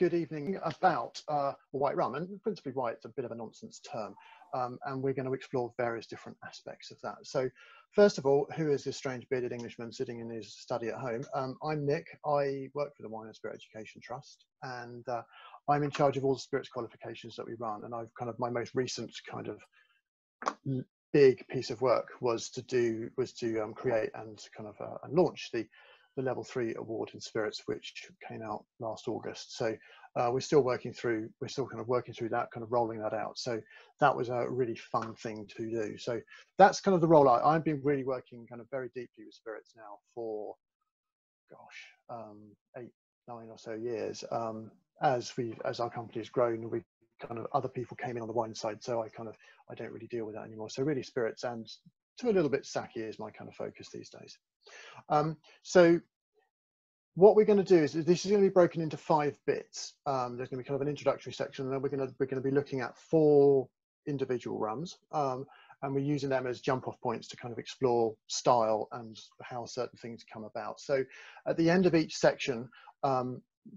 good evening about white rum, and principally why it's a bit of a nonsense term. And we're going to explore various different aspects of that. So first of all, who is this strange bearded Englishman sitting in his study at home? I'm Nick. I work for the Wine and Spirit Education Trust, and I'm in charge of all the spirits qualifications that we run. And I've kind of, my most recent kind of big piece of work was to create and kind of and launch the level 3 award in spirits, which came out last August. So we're still kind of working through that, kind of rolling that out. So that was a really fun thing to do. So that's kind of the role. I've been really working kind of very deeply with spirits now for, gosh, 8, 9 or so years. As our company has grown, we kind of, other people came in on the wine side, so I don't really deal with that anymore. So really spirits and to a little bit sake is my kind of focus these days. So what we're going to do is, this is going to be broken into 5 bits. There's going to be kind of an introductory section, and then we're going to be looking at 4 individual rums, and we're using them as jump off points to kind of explore style and how certain things come about. So at the end of each section,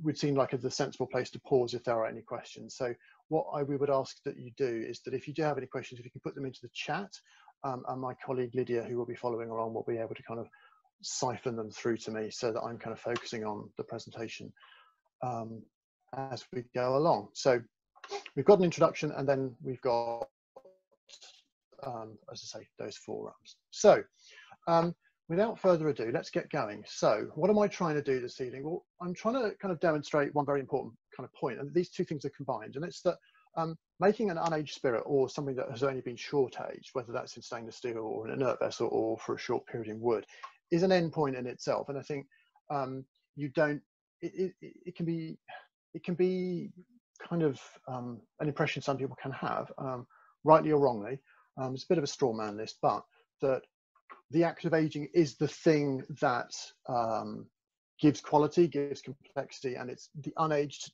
would seem like the sensible place to pause if there are any questions. So what we would ask that you do is that if you do have any questions, if you can put them into the chat, and my colleague Lydia, who will be following along, will be able to kind of siphon them through to me so that I'm kind of focusing on the presentation as we go along. So we've got an introduction, and then we've got, as I say, those 4 rums. So without further ado, let's get going. So what am I trying to do this evening? Well, I'm trying to kind of demonstrate one very important kind of point, and these 2 things are combined, and it's that making an unaged spirit, or something that has only been short aged, whether that's in stainless steel or in an inert vessel or for a short period in wood, is an end point in itself. And I think it can be kind of an impression some people can have, rightly or wrongly. It's a bit of a straw man list, but that the act of aging is the thing that gives quality, gives complexity, and it's the unaged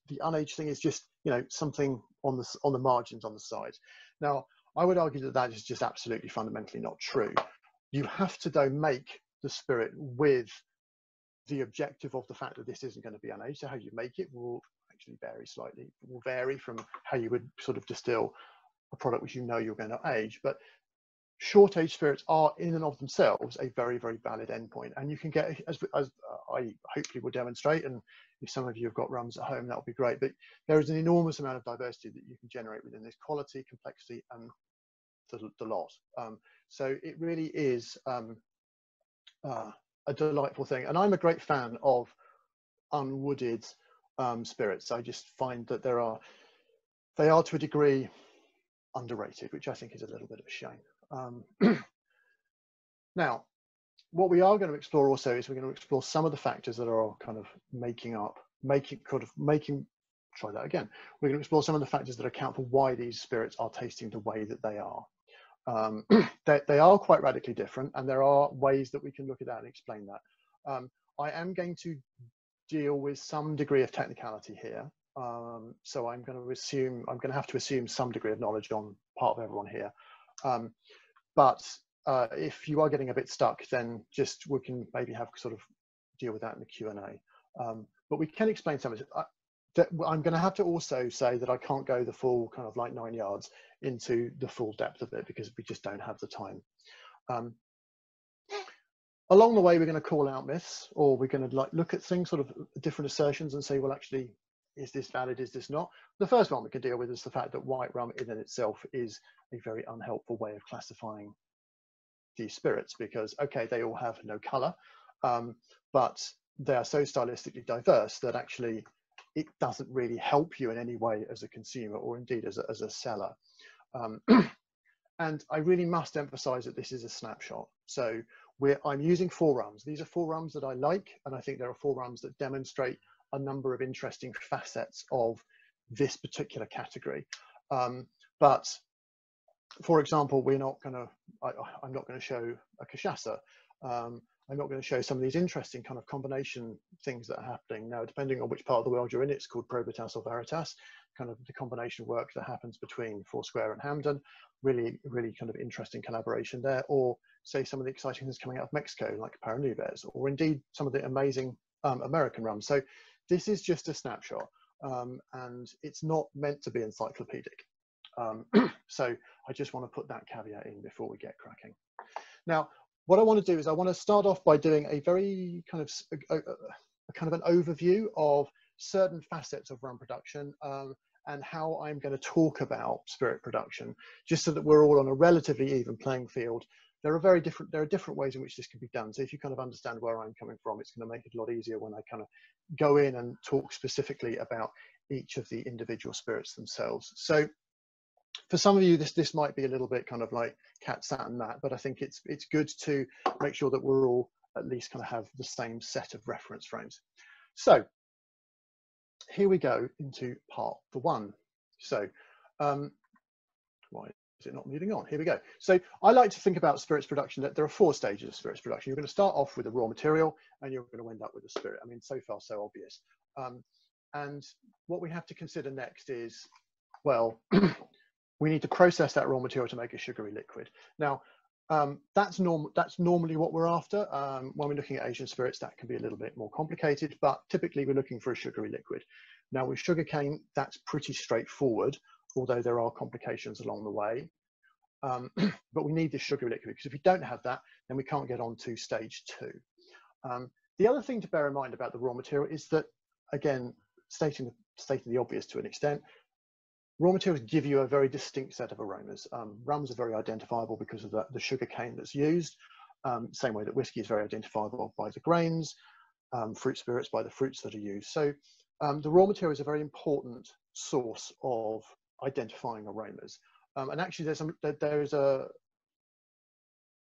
thing is just, you know, something on the margins on the side. Now, I would argue that that is just absolutely fundamentally not true. You have to though make the spirit with the objective of the fact that this isn't going to be unaged. So how you make it will actually vary slightly. It will vary from how you would sort of distill a product which you know you're going to age. But short aged spirits are in and of themselves a very, very valid endpoint. And you can get, as I hopefully will demonstrate, and if some of you have got rums at home, that would be great. But there is an enormous amount of diversity that you can generate within this: quality, complexity, and the lot. So it really is a delightful thing. And I'm a great fan of unwooded spirits. I just find that they are to a degree underrated, which I think is a little bit of a shame. Now, what we are going to explore also is we're going to explore some of the factors that are kind of try that again. We're going to explore some of the factors that account for why these spirits are tasting the way that they are. They are quite radically different, and there are ways that we can look at that and explain that. I am going to deal with some degree of technicality here. So I'm going to have to assume some degree of knowledge on part of everyone here. But if you are getting a bit stuck, then we can maybe have sort of deal with that in the Q&A. But we can explain some of it. I'm going to have to also say that I can't go the full kind of like 9 yards into the full depth of it, because we just don't have the time. Along the way, we're going to call out myths, or we're going to like look at things, sort of different assertions, and say, well, actually, is this valid? Is this not? The first one we can deal with is the fact that white rum in itself is a very unhelpful way of classifying these spirits, because, okay, they all have no color, but they are so stylistically diverse that actually it doesn't really help you in any way as a consumer, or indeed as a seller. And I really must emphasize that this is a snapshot. So I'm using 4 rums. These are 4 rums that I like, and I think there are 4 rums that demonstrate a number of interesting facets of this particular category. But for example, I'm not going to show a cachaça. I'm not going to show some of these interesting kind of combination things that are happening now. Depending on which part of the world you're in, it's called Probitas or Veritas. Kind of the combination work that happens between Foursquare and Hamden. Really, really kind of interesting collaboration there. Or say some of the exciting things coming out of Mexico, like Paranubes, or indeed some of the amazing American rums. So this is just a snapshot. and it's not meant to be encyclopedic. So I just want to put that caveat in before we get cracking. Now, what I want to do is I want to start off by doing a very kind of an overview of certain facets of rum production, and how I'm going to talk about spirit production, just so that we're all on a relatively even playing field. There are different ways in which this can be done. So if you kind of understand where I'm coming from, it's going to make it a lot easier when I kind of go in and talk specifically about each of the individual spirits themselves. So for some of you, this might be a little bit kind of like cat, sat and mat, but I think it's good to make sure that we're all at least kind of have the same set of reference frames. So here we go into part one. So why is it not moving on? Here we go. So I like to think about spirits production that there are 4 stages of spirits production. You're going to start off with a raw material and you're going to end up with a spirit. I mean, so far so obvious. And what we have to consider next is, well, we need to process that raw material to make a sugary liquid. Now, that's normally what we're after. When we're looking at Asian spirits, that can be a little bit more complicated, but typically we're looking for a sugary liquid. Now with sugarcane, that's pretty straightforward, although there are complications along the way. But we need this sugary liquid, because if we don't have that, then we can't get on to stage 2. The other thing to bear in mind about the raw material is that, again, stating the obvious to an extent, raw materials give you a very distinct set of aromas. Rums are very identifiable because of the sugar cane that's used, same way that whiskey is very identifiable by the grains, fruit spirits by the fruits that are used. So the raw material is a very important source of identifying aromas. And actually there is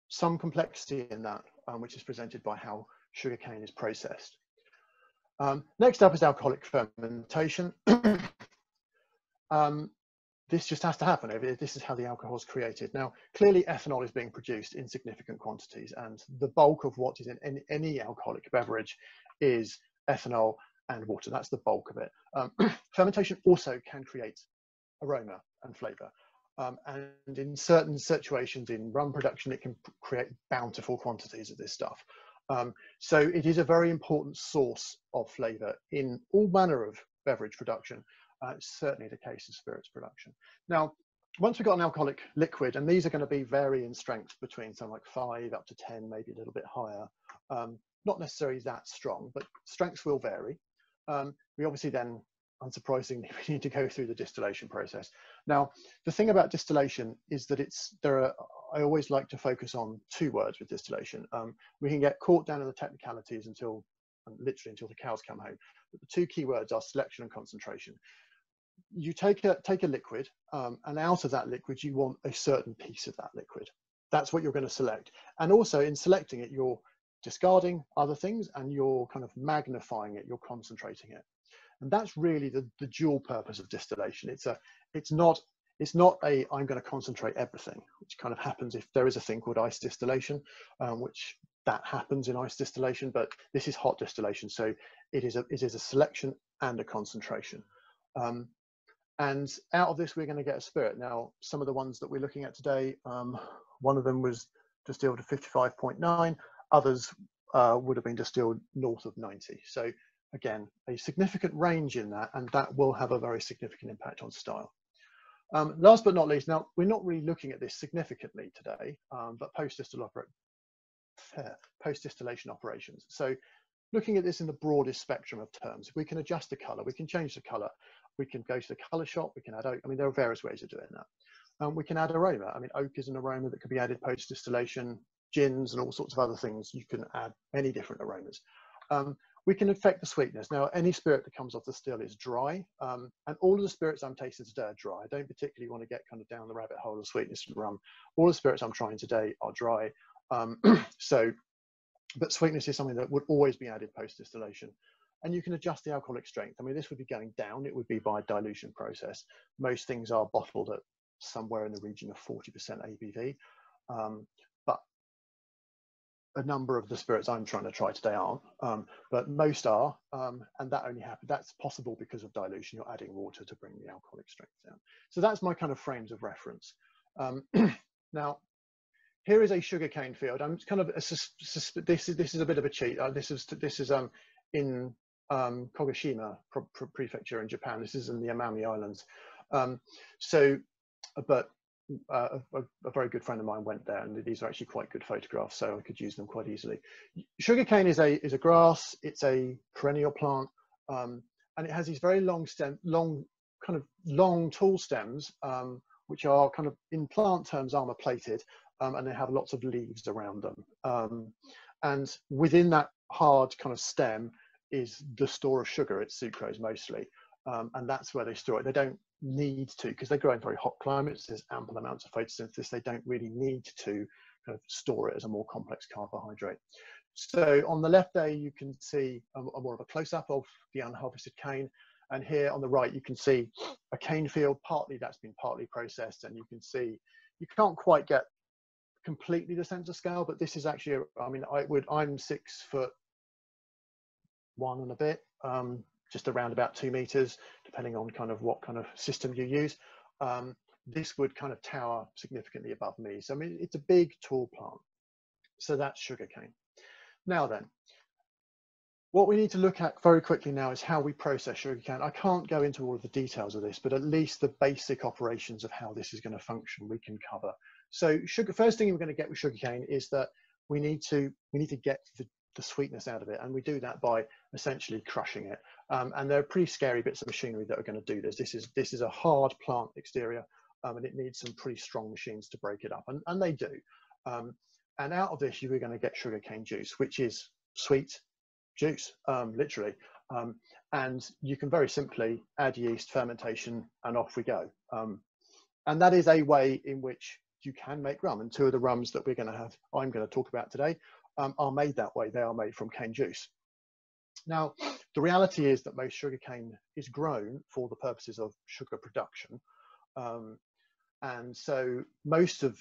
some complexity in that, which is presented by how sugar cane is processed. Next up is alcoholic fermentation. This just has to happen. This is how the alcohol is created. Now, clearly ethanol is being produced in significant quantities, and the bulk of what is in any alcoholic beverage is ethanol and water. That's the bulk of it. Fermentation also can create aroma and flavor. And in certain situations in rum production, it can create bountiful quantities of this stuff. So it is a very important source of flavor in all manner of beverage production. It's certainly the case of spirits production. Now, once we've got an alcoholic liquid, and these are going to be vary in strength between something like 5 up to 10, maybe a little bit higher. Not necessarily that strong, but strengths will vary. We obviously then, unsurprisingly, we need to go through the distillation process. Now, the thing about distillation is that I always like to focus on 2 words with distillation. We can get caught down in the technicalities literally until the cows come home. But the 2 key words are selection and concentration. You take a liquid, and out of that liquid, you want a certain piece of that liquid. That's what you're going to select. And also in selecting it, you're discarding other things and you're kind of magnifying it, you're concentrating it. And that's really the dual purpose of distillation. It's not a I'm going to concentrate everything, which kind of happens if there is a thing called ice distillation, which that happens in ice distillation, but this is hot distillation. So it is a selection and a concentration. And out of this, we're going to get a spirit. Now, some of the ones that we're looking at today, one of them was distilled to 55.9. Others would have been distilled north of 90. So again, a significant range in that, and that will have a very significant impact on style. Last but not least, now we're not really looking at this significantly today, but post-distillation operations. So looking at this in the broadest spectrum of terms, we can adjust the color, we can change the color, we can go to the color shop, we can add oak. I mean, there are various ways of doing that. We can add aroma. I mean, oak is an aroma that could be added post-distillation, gins and all sorts of other things. You can add many different aromas. We can affect the sweetness. Now, any spirit that comes off the still is dry, and all of the spirits I'm tasting today are dry. I don't particularly want to get kind of down the rabbit hole of sweetness and rum. All the spirits I'm trying today are dry. But sweetness is something that would always be added post-distillation. And you can adjust the alcoholic strength. I mean, this would be going down. It would be by a dilution process. Most things are bottled at somewhere in the region of 40% ABV. But a number of the spirits I'm trying to try today aren't, but most are. And that only happens, that's possible because of dilution. You're adding water to bring the alcoholic strength down. So that's my kind of frames of reference. Now, here is a sugarcane field. I'm kind of this is a bit of a cheat. This is in Kagoshima prefecture in Japan. This is in the Amami Islands. But a very good friend of mine went there, and these are actually quite good photographs, so I could use them quite easily. Sugarcane is a grass. It's a perennial plant, and it has these very long tall stems, which are kind of, in plant terms, armor plated, and they have lots of leaves around them. And within that hard kind of stem is the store of sugar. It's sucrose mostly, and that's where they store it. They don't need to, because they grow in very hot climates. There's ample amounts of photosynthesis. They don't really need to kind of store it as a more complex carbohydrate. So on the left there, you can see a more of a close-up of the unharvested cane. And here on the right, you can see a cane field, partly that's been partly processed. And you can see, you can't quite get completely the sense of scale, but this is actually, I mean, I'm 6'1" and a bit, just around about 2 meters, depending on kind of what kind of system you use. This would kind of tower significantly above me. So I mean, it's a big, tall plant. So that's sugarcane. Now then, what we need to look at very quickly now is how we process sugarcane. I can't go into all of the details of this, but at least the basic operations of how this is going to function we can cover. So first thing we're going to get with sugarcane is that we need to get the sweetness out of it, and we do that by essentially crushing it. And there are pretty scary bits of machinery that are going to do this. This is a hard plant exterior, and it needs some pretty strong machines to break it up, and they do. And out of this, you're going to get sugarcane juice, which is sweet juice, literally. And you can very simply add yeast, fermentation, and off we go. And that is a way in which you can make rum. And two of the rums that I'm going to talk about today, are made that way. They are made from cane juice. Now, the reality is that most sugarcane is grown for the purposes of sugar production. And so most of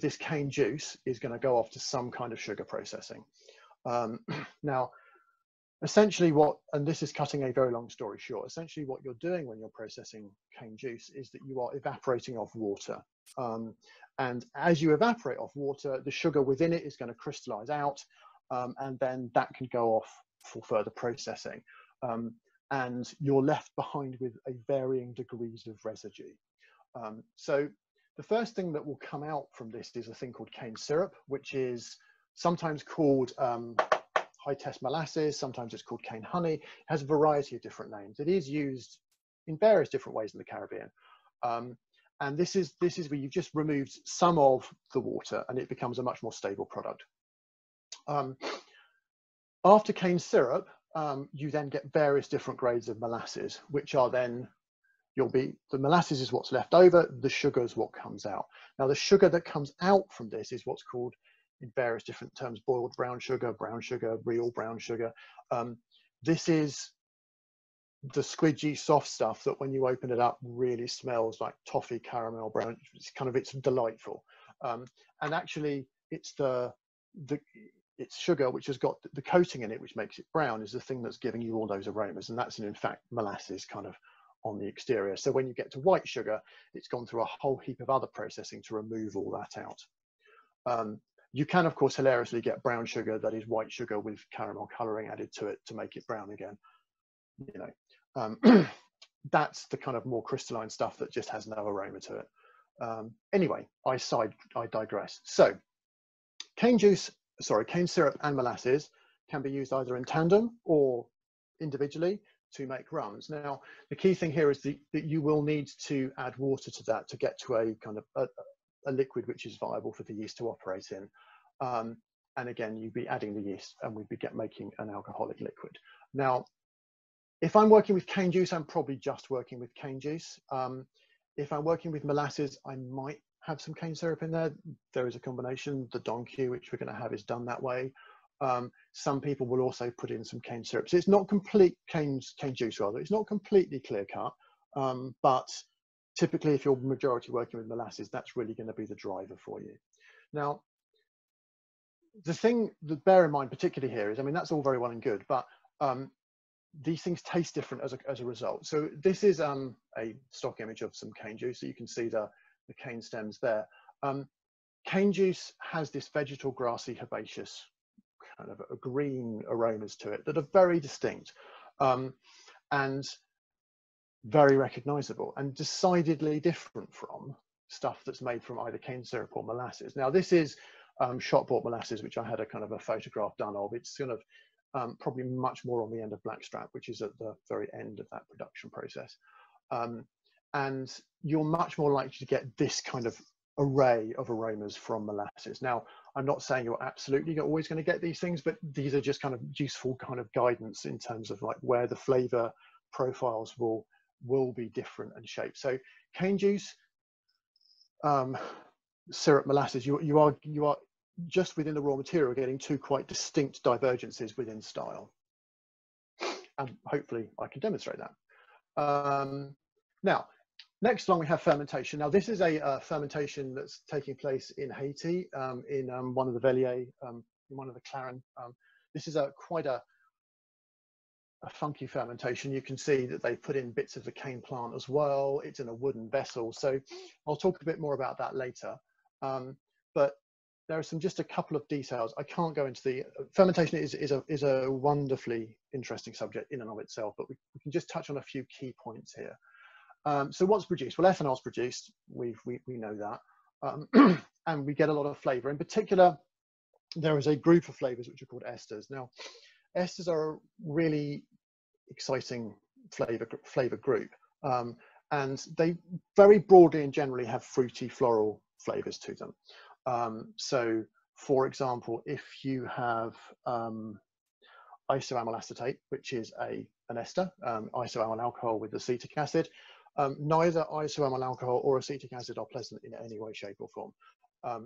this cane juice is going to go off to some kind of sugar processing. Now, essentially and this is cutting a very long story short, essentially what you're doing when you're processing cane juice is that you are evaporating off water. And as you evaporate off water, the sugar within it is going to crystallize out, and then that can go off for further processing. And you're left behind with a varying degrees of residue. So the first thing that will come out from this is a thing called cane syrup, which is sometimes called high test molasses, sometimes it's called cane honey. It has a variety of different names. It is used in various different ways in the Caribbean. And this is where you've just removed some of the water and it becomes a much more stable product. After cane syrup, you then get various different grades of molasses, which are then, the molasses is what's left over, the sugar is what comes out. Now the sugar that comes out from this is what's called, in various different terms, boiled brown sugar, real brown sugar. This is the squidgy soft stuff that when you open it up really smells like toffee, caramel, brown. It's delightful. And actually it's it's sugar which has got the coating in it which makes it brown is the thing that's giving you all those aromas, and that's in fact molasses kind of on the exterior. So when you get to white sugar, it's gone through a whole heap of other processing to remove all that out. You can of course hilariously get brown sugar that is white sugar with caramel coloring added to it to make it brown again. That's the kind of more crystalline stuff that just has no aroma to it. Anyway, I digress. So cane syrup and molasses can be used either in tandem or individually to make rums. Now, the key thing here is that you will need to add water to that to get to a kind of a liquid which is viable for the yeast to operate in. And again, you'd be adding the yeast and we'd be making an alcoholic liquid. Now, if I'm working with cane juice, I'm probably just working with cane juice. If I'm working with molasses, I might have some cane syrup in there. There is a combination. The Donkey, which we're going to have, is done that way. Some people will also put in some cane syrup. So it's not complete cane juice, rather. It's not completely clear cut, but typically if you're majority working with molasses, that's really going to be the driver for you. Now, the thing that bear in mind particularly here is, I mean, that's all very well and good, but these things taste different as a result. So this is a stock image of some cane juice. So you can see the cane stems there. Cane juice has this vegetal, grassy, herbaceous kind of a green aromas to it that are very distinct. and very recognizable and decidedly different from stuff that's made from either cane syrup or molasses. Now this is shop bought molasses, which I had a kind of a photograph done of. It's kind of probably much more on the end of blackstrap, which is at the very end of that production process. And you're much more likely to get this kind of array of aromas from molasses. Now, I'm not saying you're absolutely always going to get these things, but these are just kind of useful kind of guidance in terms of like where the flavor profiles will be different and shaped. So cane juice, syrup, molasses, you are just within the raw material getting two quite distinct divergences within style. And hopefully I can demonstrate that. Now, next along we have fermentation. Now this is a fermentation that's taking place in Haiti, in one of the Vellier, in one of the Clairin. This is quite a funky fermentation. You can see that they put in bits of the cane plant as well. It's in a wooden vessel. So I'll talk a bit more about that later. But there are just a couple of details. I can't go into the fermentation is a wonderfully interesting subject in and of itself, but we can just touch on a few key points here. So what's produced? Well, ethanol's produced. We know that, and we get a lot of flavour. In particular, there is a group of flavours which are called esters. Now, esters are a really exciting flavour group, and they very broadly and generally have fruity, floral flavours to them. So, for example, if you have isoamyl acetate, which is an ester, isoamyl alcohol with acetic acid. Neither isoamyl alcohol or acetic acid are pleasant in any way, shape or form.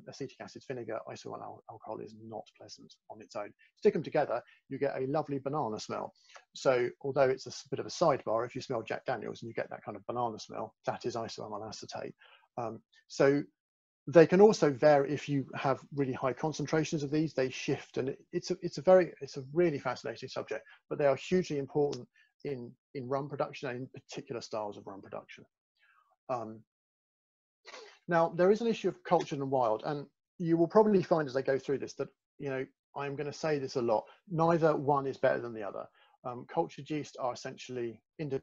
Acetic acid vinegar, isoamyl alcohol is not pleasant on its own. Stick them together, you get a lovely banana smell. So although it's a bit of a sidebar, if you smell Jack Daniels and you get that kind of banana smell, that is isoamyl acetate. So they can also vary. If you have really high concentrations of these, they shift, and it's a really fascinating subject, but they are hugely important in rum production and in particular styles of rum production. Now there is an issue of cultured and wild, and you will probably find as I go through this that, you know, I'm going to say this a lot, neither one is better than the other. Cultured yeast are essentially individual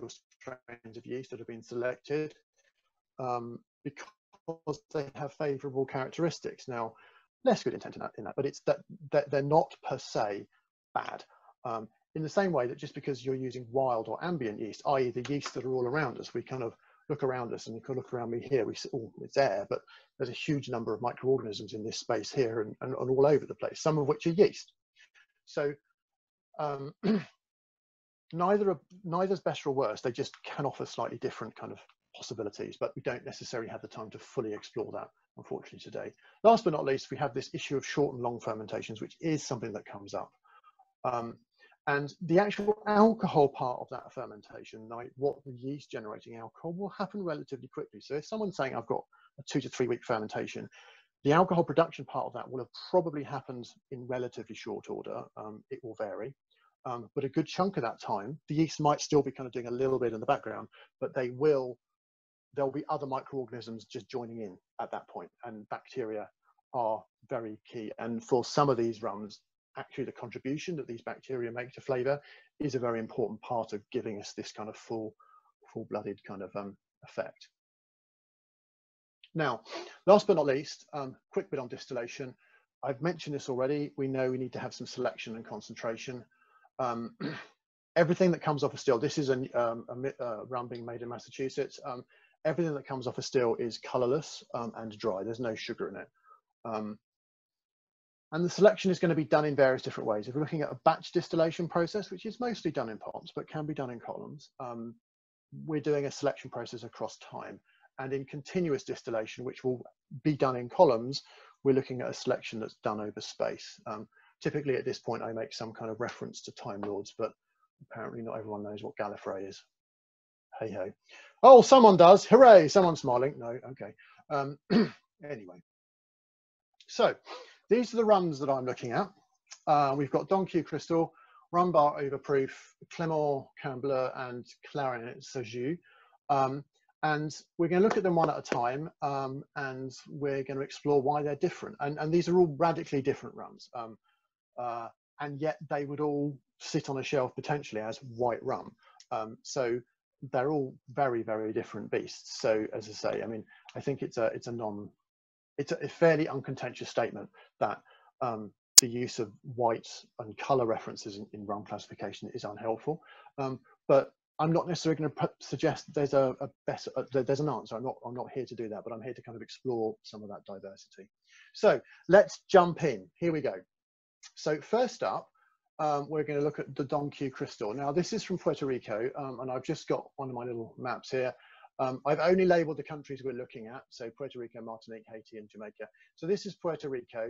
strains of yeast that have been selected because they have favorable characteristics. Now, less good intent in that, but it's that they're not per se bad. In the same way that just because you're using wild or ambient yeast, i.e. the yeast that are all around us, we kind of look around us, and you can look around me here, we see, oh, it's air, but there's a huge number of microorganisms in this space here and all over the place, some of which are yeast. So neither's better or worse, they just can offer slightly different kind of possibilities, but we don't necessarily have the time to fully explore that, unfortunately, today. Last but not least, we have this issue of short and long fermentations, which is something that comes up. And the actual alcohol part of that fermentation, like what the yeast generating alcohol, will happen relatively quickly. So if someone's saying I've got a 2 to 3 week fermentation, the alcohol production part of that will have probably happened in relatively short order. It will vary, but a good chunk of that time, the yeast might still be kind of doing a little bit in the background, but there'll be other microorganisms just joining in at that point, and bacteria are very key. And for some of these rums, actually the contribution that these bacteria make to flavor is a very important part of giving us this kind of full-blooded kind of effect. Now, last but not least, quick bit on distillation. I've mentioned this already. We know we need to have some selection and concentration. Everything that comes off a still, this is a rum being made in Massachusetts. Everything that comes off a still is colorless and dry. There's no sugar in it. And the selection is going to be done in various different ways. If we're looking at a batch distillation process, which is mostly done in pots, but can be done in columns, we're doing a selection process across time. And in continuous distillation, which will be done in columns, we're looking at a selection that's done over space. Typically at this point, I make some kind of reference to Time Lords, but apparently not everyone knows what Gallifrey is. Hey ho. Oh, someone does. Hooray, someone's smiling. No, okay. Anyway, so these are the rums that I'm looking at. We've got Q Cristal, Rum Bar Overproof, Clément Bleue, and Clairin Sajous. And we're going to look at them one at a time, and we're going to explore why they're different. And these are all radically different rums. and yet they would all sit on a shelf potentially as white rum. So they're all very, very different beasts. So as I say, I mean, I think it's a fairly uncontentious statement that the use of white and color references in rum classification is unhelpful. But I'm not necessarily going to suggest there's there's an answer. I'm not here to do that, but I'm here to kind of explore some of that diversity. So let's jump in. Here we go. So first up, we're going to look at the Don Q Cristal. Now this is from Puerto Rico, and I've just got one of my little maps here. I've only labeled the countries we're looking at, so Puerto Rico, Martinique, Haiti, and Jamaica. So this is Puerto Rico,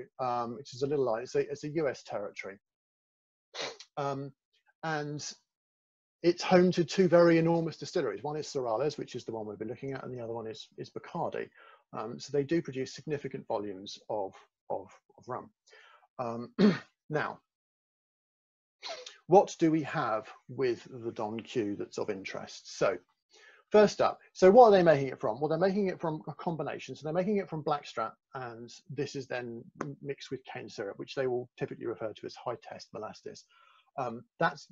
which is a little island. It's a US territory. And it's home to two very enormous distilleries. One is Sorales, which is the one we've been looking at, and the other one is Bacardi. So they do produce significant volumes of rum. Now, what do we have with the Don Q that's of interest? So first up, so what are they making it from? Well, they're making it from a combination. So they're making it from blackstrap, and this is then mixed with cane syrup, which they will typically refer to as high test molasses. That's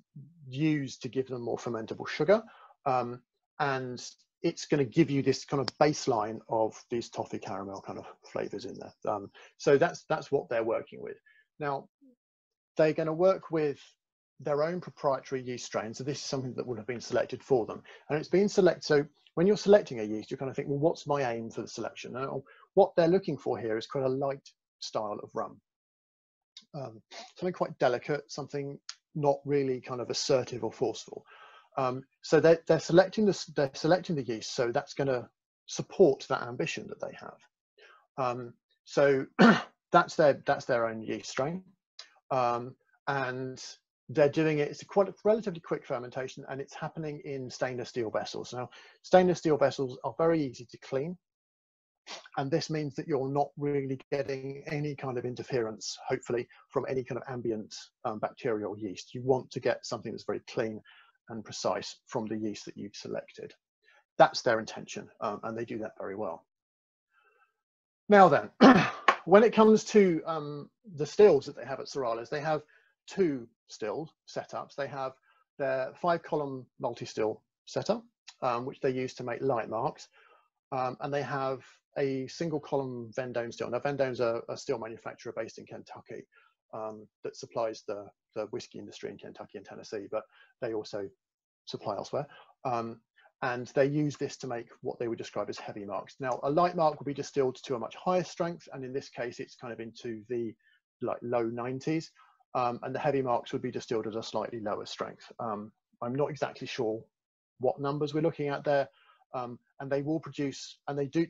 used to give them more fermentable sugar, and it's going to give you this kind of baseline of these toffee caramel kind of flavors in there. So that's what they're working with. Now, they're going to work with their own proprietary yeast strain. So this is something that would have been selected for them, and it's been selected. So when you're selecting a yeast, you kind of think, well, what's my aim for the selection? Now, what they're looking for here is quite a light style of rum, something quite delicate, something not really kind of assertive or forceful. So they're selecting the yeast, so that's going to support that ambition that they have. So that's their own yeast strain, and they're doing it. It's quite a relatively quick fermentation, and it's happening in stainless steel vessels. Now, stainless steel vessels are very easy to clean, and this means that you're not really getting any kind of interference, hopefully, from any kind of ambient bacterial yeast. You want to get something that's very clean and precise from the yeast that you've selected. That's their intention, and they do that very well. Now then, when it comes to the stills that they have at Sorales, they have two still setups. They have their 5-column multi-still setup, which they use to make light marks, and they have a single column Vendome still. Now, Vendome's a steel manufacturer based in Kentucky that supplies the whiskey industry in Kentucky and Tennessee, but they also supply elsewhere. And they use this to make what they would describe as heavy marks. Now, a light mark will be distilled to a much higher strength, and in this case, it's kind of into the low 90s. And the heavy marks would be distilled at a slightly lower strength. I'm not exactly sure what numbers we're looking at there. And they will produce, and they do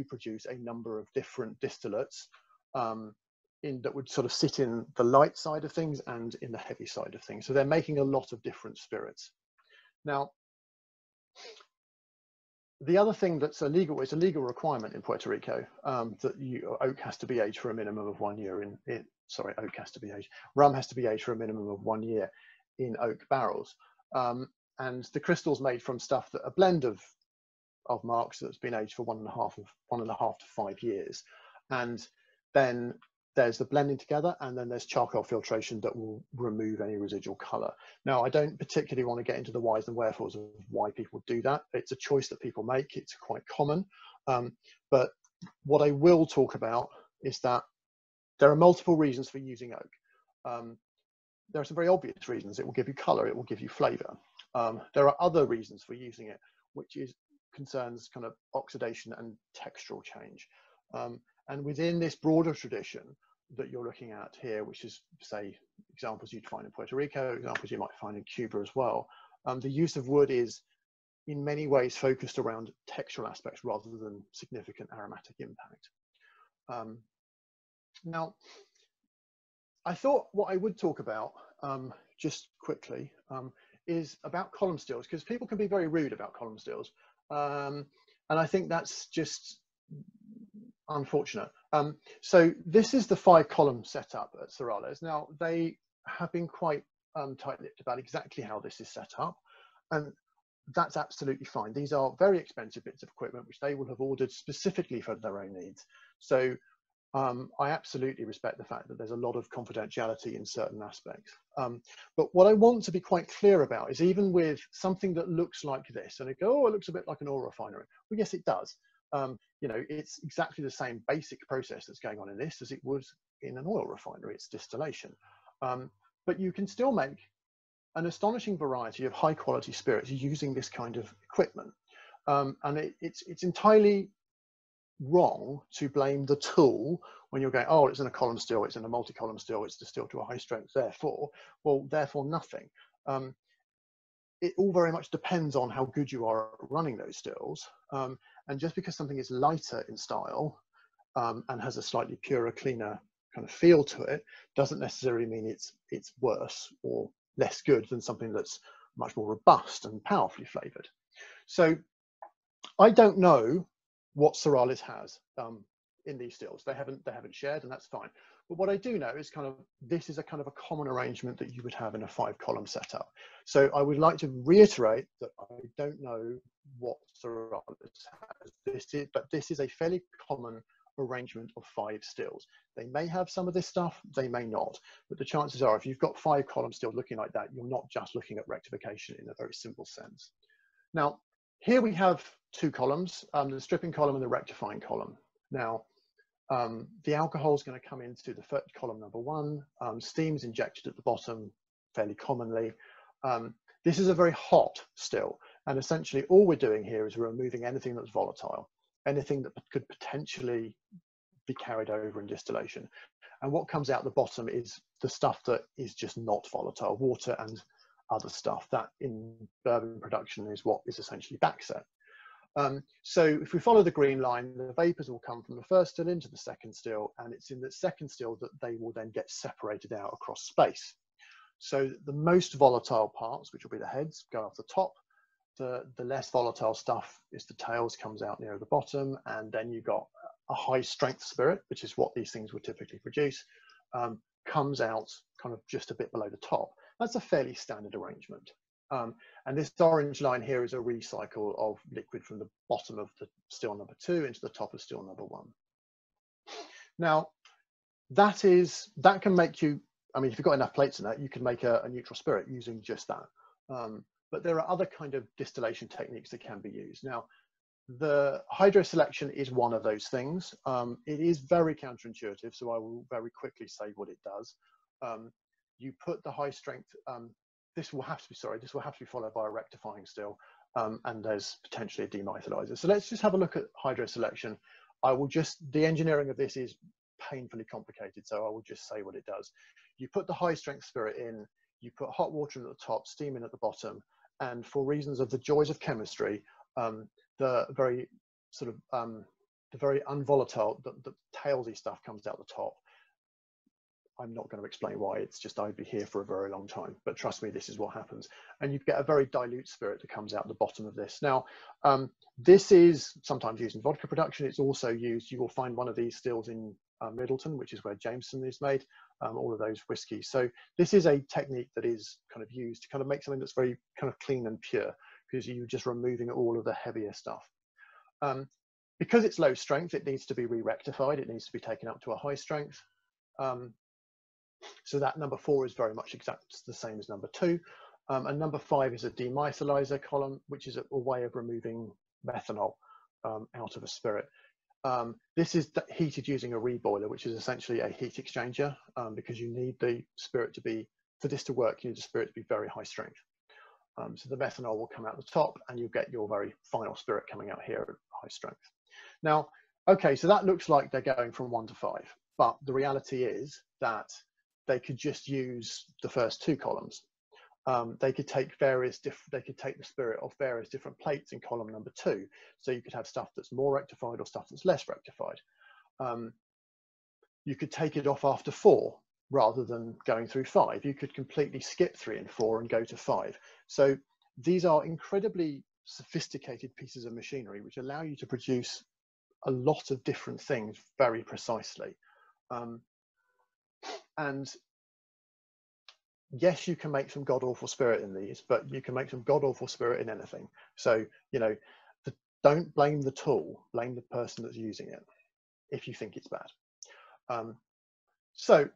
produce a number of different distillates that would sort of sit in the light side of things and in the heavy side of things. So they're making a lot of different spirits. Now, the other thing that's illegal is a legal requirement in Puerto Rico that oak has to be aged for a minimum of 1 year rum has to be aged for a minimum of 1 year in oak barrels. And the Cristal's made from stuff that a blend of marks that's been aged for 1.5 to 5 years. And then there's the blending together, and then there's charcoal filtration that will remove any residual color. Now, I don't particularly want to get into the whys and wherefores of why people do that. It's a choice that people make. It's quite common. But what I will talk about is that there are multiple reasons for using oak. There are some very obvious reasons. It will give you color. It will give you flavor. There are other reasons for using it, which concerns kind of oxidation and textural change. And within this broader tradition that you're looking at here, which is, say, examples you'd find in Puerto Rico, examples you might find in Cuba as well, the use of wood is in many ways focused around textural aspects rather than significant aromatic impact. Now, I thought what I would talk about just quickly is about column stills, because people can be very rude about column stills. And I think that's just unfortunate. So this is the 5-column setup at Sorales. Now, they have been quite tight-lipped about exactly how this is set up, and that's absolutely fine. These are very expensive bits of equipment which they will have ordered specifically for their own needs. So I absolutely respect the fact that there's a lot of confidentiality in certain aspects. But what I want to be quite clear about is even with something that looks like this, and it go, oh, it looks a bit like an oil refinery. Well, yes, it does. You know, it's exactly the same basic process that's going on in this as it would in an oil refinery. It's distillation. But you can still make an astonishing variety of high quality spirits using this kind of equipment. And it's entirely wrong to blame the tool when you're going, oh, it's in a column still, it's in a multi-column still, it's distilled to a high strength, therefore nothing. It all very much depends on how good you are at running those stills. And just because something is lighter in style and has a slightly purer, cleaner kind of feel to it, doesn't necessarily mean it's worse or less good than something that's much more robust and powerfully flavored. So I don't know what Céralis has in these stills. They haven't shared, and that's fine. But what I do know is this is a kind of a common arrangement that you would have in a 5-column setup. So I would like to reiterate that I don't know what Céralis has. But this is a fairly common arrangement of 5 stills. They may have some of this stuff, they may not. But the chances are, if you've got 5-column stills looking like that, you're not just looking at rectification in a very simple sense. Now, here we have 2 columns, the stripping column and the rectifying column. Now, the alcohol is going to come into the column number 1. Steam is injected at the bottom fairly commonly. This is a very hot still, and essentially all we're doing here is we're removing anything that's volatile, anything that could potentially be carried over in distillation. And what comes out the bottom is the stuff that is just not volatile, water and other stuff. That in bourbon production is what is essentially backset. So if we follow the green line, the vapors will come from the first still into the second still, and it's in the second still that they will then get separated out across space. So the most volatile parts, which will be the heads, go off the top. The less volatile stuff is the tails, comes out near the bottom, and then you've got a high strength spirit, which is what these things would typically produce, comes out kind of just a bit below the top. That's a fairly standard arrangement. And this orange line here is a recycle of liquid from the bottom of the still number 2 into the top of still number 1. Now, that can make you, I mean, if you've got enough plates in that, you can make a neutral spirit using just that. But there are other kind of distillation techniques that can be used. Now, the hydro selection is one of those things. It is very counterintuitive, so I will very quickly say what it does. You put the high strength, this will have to be followed by a rectifying still, and there's potentially a demethylizer. So let's just have a look at hydro selection. The engineering of this is painfully complicated, so I will just say what it does. You put the high strength spirit in, you put hot water in at the top, steam in at the bottom, and for reasons of the joys of chemistry, the very sort of the very unvolatile, the tailsy stuff comes out the top. I'm not going to explain why, it's just I'd be here for a very long time, but trust me, this is what happens. And you get a very dilute spirit that comes out the bottom of this. Now, this is sometimes used in vodka production. It's also used, you will find one of these stills in Middleton, which is where Jameson is made, all of those whiskies. So this is a technique that is kind of used to kind of make something that's very kind of clean and pure, because you're just removing all of the heavier stuff. Because it's low strength, it needs to be re-rectified. It needs to be taken up to a high strength. So that number 4 is very much exactly the same as number 2. And number 5 is a demethylizer column, which is a way of removing methanol out of a spirit. This is heated using a reboiler, which is essentially a heat exchanger, because you need the spirit to be, for this to work, you need the spirit to be very high strength. So the methanol will come out the top, and you get your very final spirit coming out here at high strength. Now, okay, so that looks like they're going from 1 to 5, but the reality is that they could just use the first 2 columns. They could take the spirit off various different plates in column number 2. So you could have stuff that's more rectified or stuff that's less rectified. You could take it off after 4 rather than going through 5. You could completely skip 3 and 4 and go to 5. So these are incredibly sophisticated pieces of machinery which allow you to produce a lot of different things very precisely. And yes, you can make some god-awful spirit in these, but you can make some god-awful spirit in anything. So, you know, don't blame the tool, blame the person that's using it if you think it's bad. So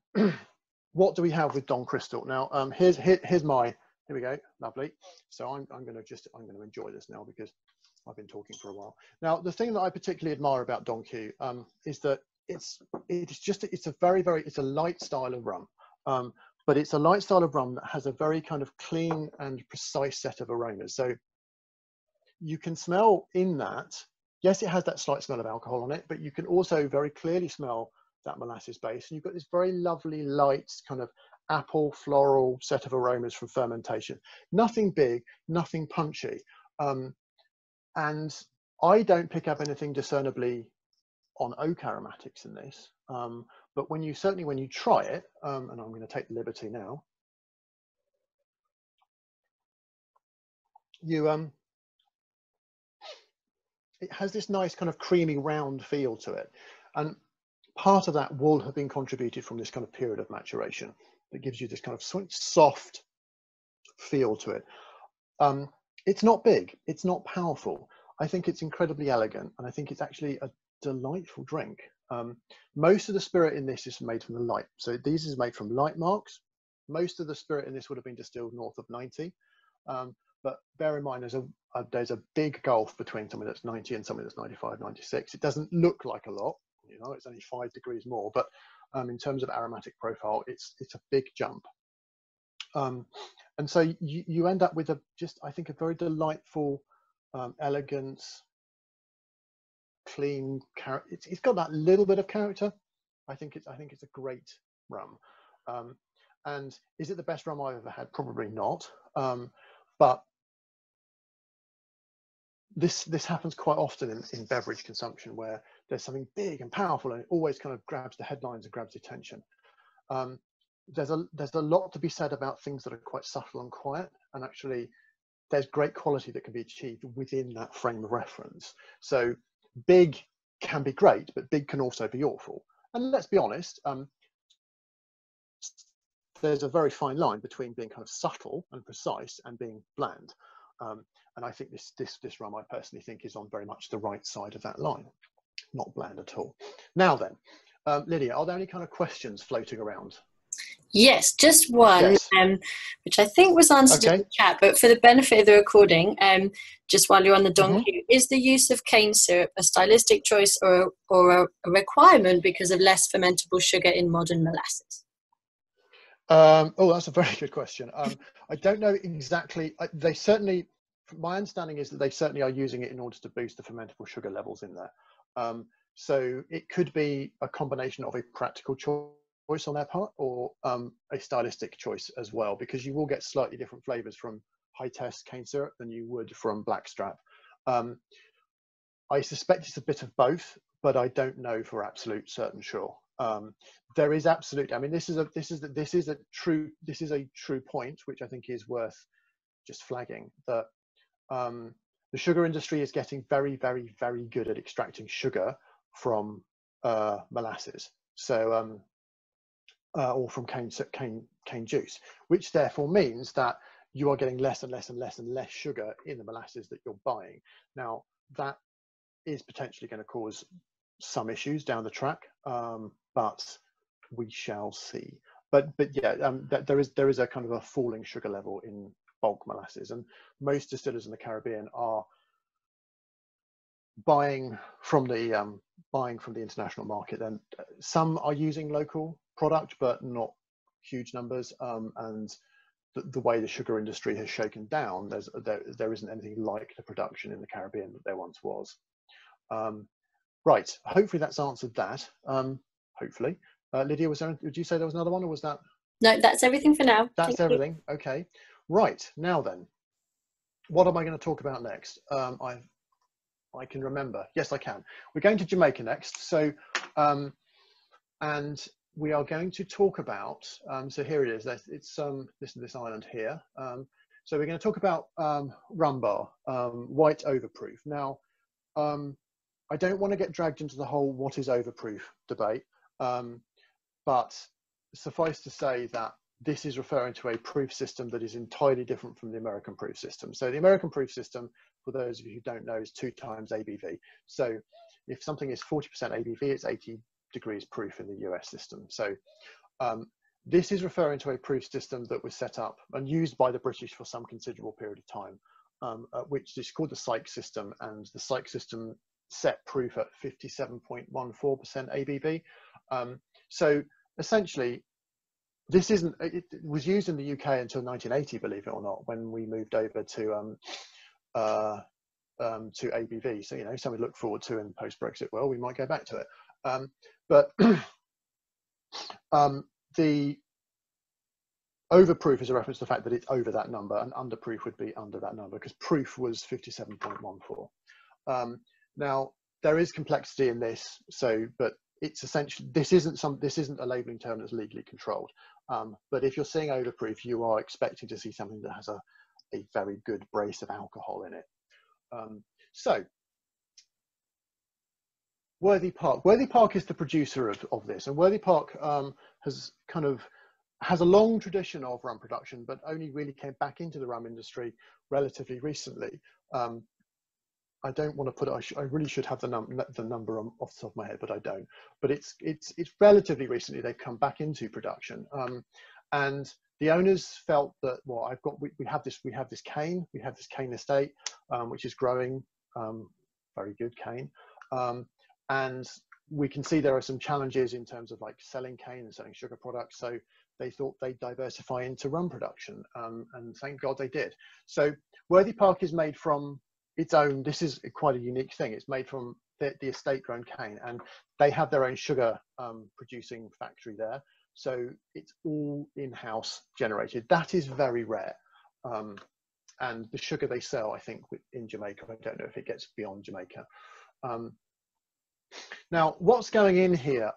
what do we have with Don Crystal? Now, here's my, here we go, lovely. So I'm going to enjoy this now because I've been talking for a while. Now, the thing that I particularly admire about Don Q is that it's a light style of rum, but it's a light style of rum that has a very kind of clean and precise set of aromas. So you can smell in that, yes, it has that slight smell of alcohol on it, but you can also very clearly smell that molasses base, and you've got this very lovely light kind of apple floral set of aromas from fermentation. Nothing big, nothing punchy, and I don't pick up anything discernibly on oak aromatics in this, but when you try it, and I'm going to take the liberty now, it has this nice kind of creamy round feel to it, and part of that will have been contributed from this kind of period of maturation that gives you this kind of soft feel to it. It's not big, it's not powerful. I think it's incredibly elegant, and I think it's actually a delightful drink. Most of the spirit in this is made from the light. So this is made from light marks. Most of the spirit in this would have been distilled north of 90. But bear in mind, there's a big gulf between something that's 90 and something that's 95, 96. It doesn't look like a lot. You know, it's only 5 degrees more, but in terms of aromatic profile, it's a big jump. And so you end up with I think a very delightful, elegant, clean character. It's got that little bit of character. I think it's a great rum. And is it the best rum I've ever had? Probably not. But this happens quite often in beverage consumption, where there's something big and powerful and it always kind of grabs the headlines and grabs the attention. There's a lot to be said about things that are quite subtle and quiet, and actually there's great quality that can be achieved within that frame of reference. So big can be great, but big can also be awful. And let's be honest, there's a very fine line between being kind of subtle and precise and being bland. And I think this rum, I personally think, is on very much the right side of that line, not bland at all. Now then, Lydia, are there any kind of questions floating around? Yes, just one, yes. Which I think was answered in the chat, but for the benefit of the recording, just while you're on the Don Q, is the use of cane syrup a stylistic choice or a requirement because of less fermentable sugar in modern molasses? Oh, that's a very good question. I don't know exactly. They certainly, my understanding is that they certainly are using it in order to boost the fermentable sugar levels in there. So it could be a combination of a practical choice on their part, or a stylistic choice as well, because you will get slightly different flavors from high test cane syrup than you would from blackstrap. I suspect it's a bit of both, but I don't know for absolute certain sure. There is absolutely, I mean, this is a true point, which I think is worth just flagging, that the sugar industry is getting very, very, very good at extracting sugar from molasses. So or from cane juice, which therefore means that you are getting less and less and less and less sugar in the molasses that you're buying. Now, that is potentially going to cause some issues down the track, but we shall see. But yeah, there is a kind of a falling sugar level in bulk molasses, and most distillers in the Caribbean are buying from the international market. Then some are using local product, but not huge numbers. And the way the sugar industry has shaken down, there isn't anything like the production in the Caribbean that there once was. Right. Hopefully that's answered that. Hopefully, Lydia, would you say there was another one, or was that? No, that's everything for now. That's everything. Okay. Right. Now then, what am I going to talk about next? I can remember. Yes, I can. We're going to Jamaica next. So, and we are going to talk about, so here it is. It's this island here. So we're going to talk about Rum Bar, white overproof. Now, I don't want to get dragged into the whole what is overproof debate, but suffice to say that this is referring to a proof system that is entirely different from the American proof system. So the American proof system, for those of you who don't know, is 2 times ABV. So if something is 40% ABV, it's 80 degrees proof in the US system. So this is referring to a proof system that was set up and used by the British for some considerable period of time, which is called the Syke system, and the Syke system set proof at 57.14% ABV. So essentially, it was used in the UK until 1980, believe it or not, when we moved over to ABV. So, you know, something to look forward to in post-Brexit world. We might go back to it. But the overproof is a reference to the fact that it's over that number, and underproof would be under that number, because proof was 57.14. Now, there is complexity in this, but it's essentially, this isn't a labeling term that's legally controlled. But if you're seeing overproof, you are expecting to see something that has a very good brace of alcohol in it. So Worthy Park. Worthy Park is the producer of this, and Worthy Park has a long tradition of rum production, but only really came back into the rum industry relatively recently. I don't want to put it, I really should have the number off the top of my head, but I don't. But it's relatively recently they've come back into production, and the owners felt that, well, we have this cane estate, which is growing, very good cane, and we can see there are some challenges in terms of like selling cane and selling sugar products. So they thought they'd diversify into rum production, and thank God they did. So Worthy Park is made from its own, this is quite a unique thing, it's made from the estate grown cane, and they have their own sugar producing factory there. So it's all in-house generated. That is very rare. And the sugar they sell, I think, in Jamaica, I don't know if it gets beyond Jamaica. Now, what's going in here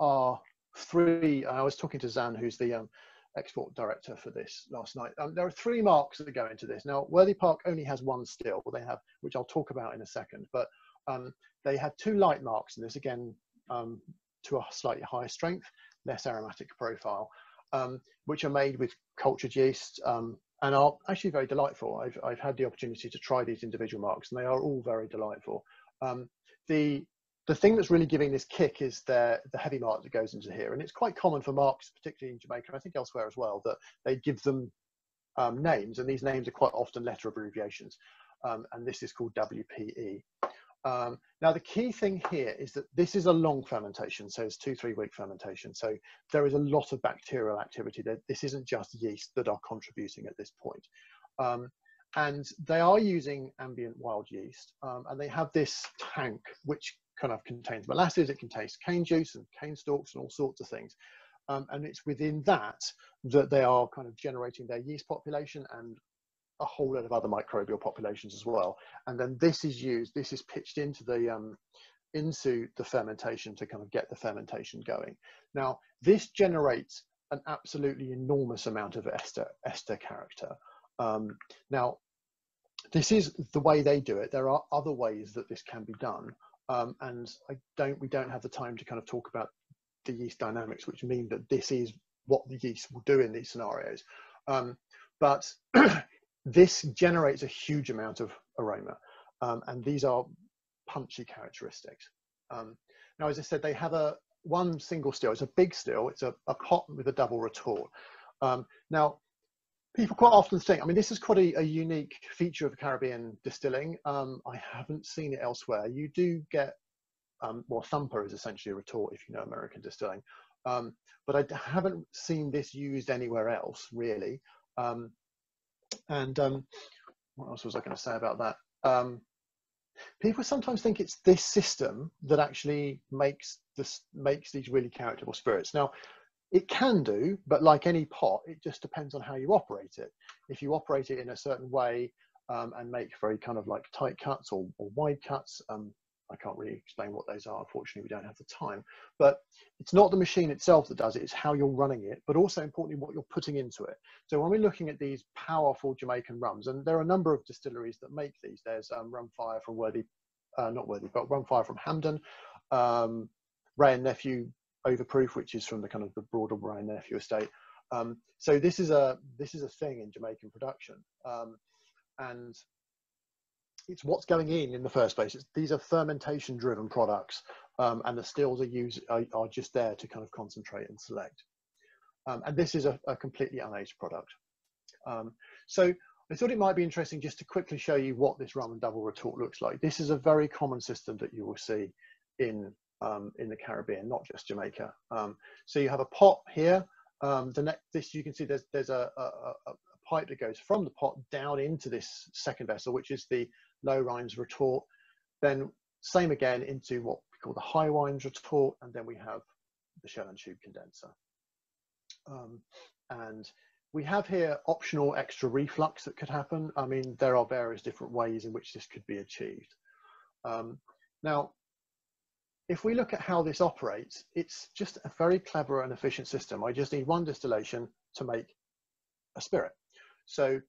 are three, I was talking to Zan, who's the export director for this last night. There are three marks that go into this. Now, Worthy Park only has one still, they have, which I'll talk about in a second, but they have two light marks in this, again, to a slightly higher strength, less aromatic profile, which are made with cultured yeast, and are actually very delightful. I've had the opportunity to try these individual marks, and they are all very delightful. The thing that's really giving this kick is the heavy mark that goes into here, and it's quite common for marks, particularly in Jamaica, I think elsewhere as well, that they give them names, and these names are quite often letter abbreviations, and this is called WPE. Now, the key thing here is that this is a long fermentation, so it's 2-3 week fermentation. So there is a lot of bacterial activity there. This isn't just yeast that are contributing at this point. And they are using ambient wild yeast, and they have this tank which kind of contains molasses, it contains cane juice and cane stalks and all sorts of things. And it's within that they are kind of generating their yeast population and a whole lot of other microbial populations as well. And then this is pitched into the fermentation to kind of get the fermentation going. Now, this generates an absolutely enormous amount of ester character. Now, this is the way they do it. There are other ways that this can be done. And we don't have the time to kind of talk about the yeast dynamics, which mean that this is what the yeast will do in these scenarios. But this generates a huge amount of aroma, and these are punchy characteristics. Now, as I said, they have one single still. It's a big still. It's a pot with a double retort. Now, people quite often think, I mean, this is quite a unique feature of Caribbean distilling. I haven't seen it elsewhere. You do get, well, thumper is essentially a retort if you know American distilling, but I haven't seen this used anywhere else, really. And what else was I going to say about that? People sometimes think it's this system that actually makes these really characterful spirits. Now, it can do, but like any pot, it just depends on how you operate it. If you operate it in a certain way and make very kind of like tight cuts or wide cuts, I can't really explain what those are. Unfortunately, we don't have the time. But it's not the machine itself that does it, it's how you're running it, but also importantly, what you're putting into it. So when we're looking at these powerful Jamaican rums, and there are a number of distilleries that make these. There's Rum Fire from Rum Fire from Hampden, Ray and Nephew Overproof, which is from the kind of the broader Ray and Nephew estate. So this is a thing in Jamaican production, and it's what's going in the first place. These are fermentation driven products, and the stills are just there to kind of concentrate and select. And this is a completely unaged product. So I thought it might be interesting just to quickly show you what this rum and double retort looks like. This is a very common system that you will see in the Caribbean, not just Jamaica. So you have a pot here. This you can see there's a pipe that goes from the pot down into this second vessel, which is the low wines retort. Then same again into what we call the high wines retort, and then we have the shell and tube condenser. And we have here optional extra reflux that could happen. I mean, there are various different ways in which this could be achieved. Now, if we look at how this operates, it's just a very clever and efficient system. I just need one distillation to make a spirit. So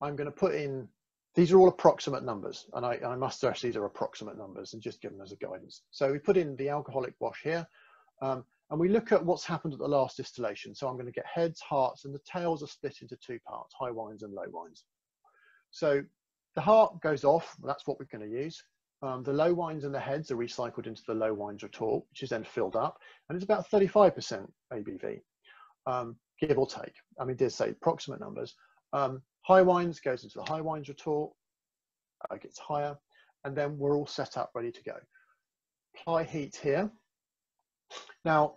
I'm going to put in, these are all approximate numbers, and I must stress these are approximate numbers and just give them as a guidance. So we put in the alcoholic wash here, and we look at what's happened at the last distillation. So I'm going to get heads, hearts, and the tails are split into two parts, high wines and low wines. So the heart goes off, that's what we're going to use. The low wines and the heads are recycled into the low wines retort, which is then filled up, and it's about 35% ABV, give or take. I mean, did say approximate numbers. High wines goes into the high wines retort, gets higher, and then we're all set up, ready to go. Apply heat here. Now,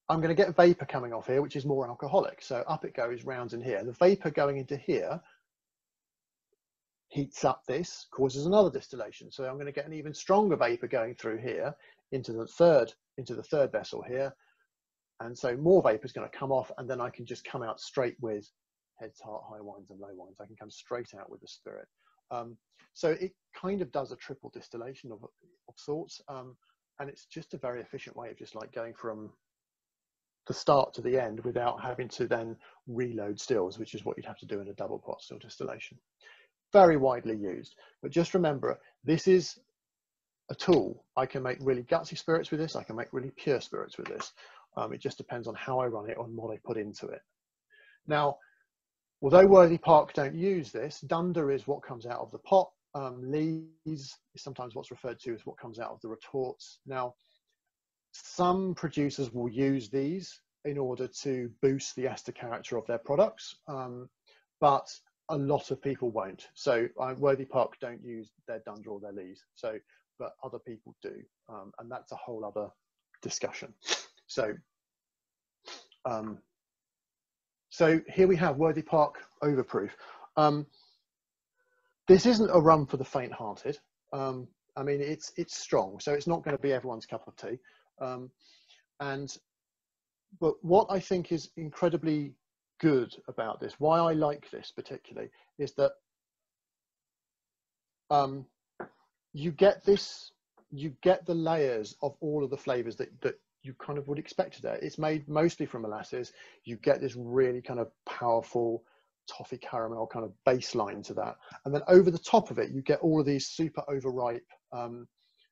I'm going to get vapor coming off here, which is more alcoholic. So up it goes, rounds in here. The vapor going into here heats up this, causes another distillation. So I'm going to get an even stronger vapor going through here into the third vessel here. And so more vapor is going to come off, and then I can just come out straight with heads, heart, high wines, and low wines. I can come straight out with the spirit. So it kind of does a triple distillation of sorts. And it's just a very efficient way of just like going from the start to the end without having to then reload stills, which is what you'd have to do in a double pot still distillation. Very widely used, but just remember, this is a tool. I can make really gutsy spirits with this. I can make really pure spirits with this. It just depends on how I run it, on what I put into it. Now, although Worthy Park don't use this, dunder is what comes out of the pot. Lees is sometimes what's referred to as what comes out of the retorts. Now, some producers will use these in order to boost the ester character of their products, but a lot of people won't. So Worthy Park don't use their dunder or their lees, but other people do, and that's a whole other discussion. So, so here we have Worthy Park Overproof. This isn't a rum for the faint-hearted. I mean, it's strong, so it's not going to be everyone's cup of tea. But what I think is incredibly good about this, why I like this particularly, is that you get the layers of all of the flavors that you kind of would expect there. It's made mostly from molasses. You get this really kind of powerful toffee caramel kind of baseline to that, and then over the top of it you get all of these super overripe,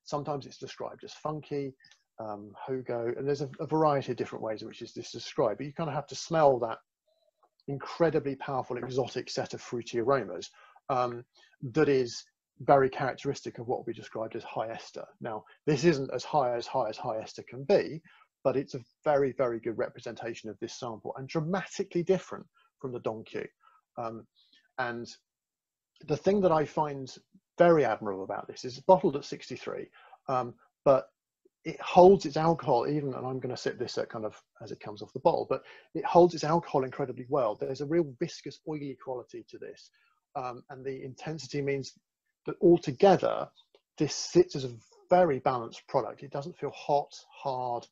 sometimes it's described as funky, hogo, and there's a variety of different ways in which this is described, but you kind of have to smell that incredibly powerful exotic set of fruity aromas that is very characteristic of what we described as high ester. Now, this isn't as high ester can be, but it's a very, very good representation of this sample and dramatically different from the Don Q. And the thing that I find very admirable about this is it's bottled at 63, but it holds its alcohol even, and I'm going to sip this at kind of as it comes off the bottle, but it holds its alcohol incredibly well. There's a real viscous, oily quality to this, and the intensity means that altogether this sits as a very balanced product. It doesn't feel hot, hard,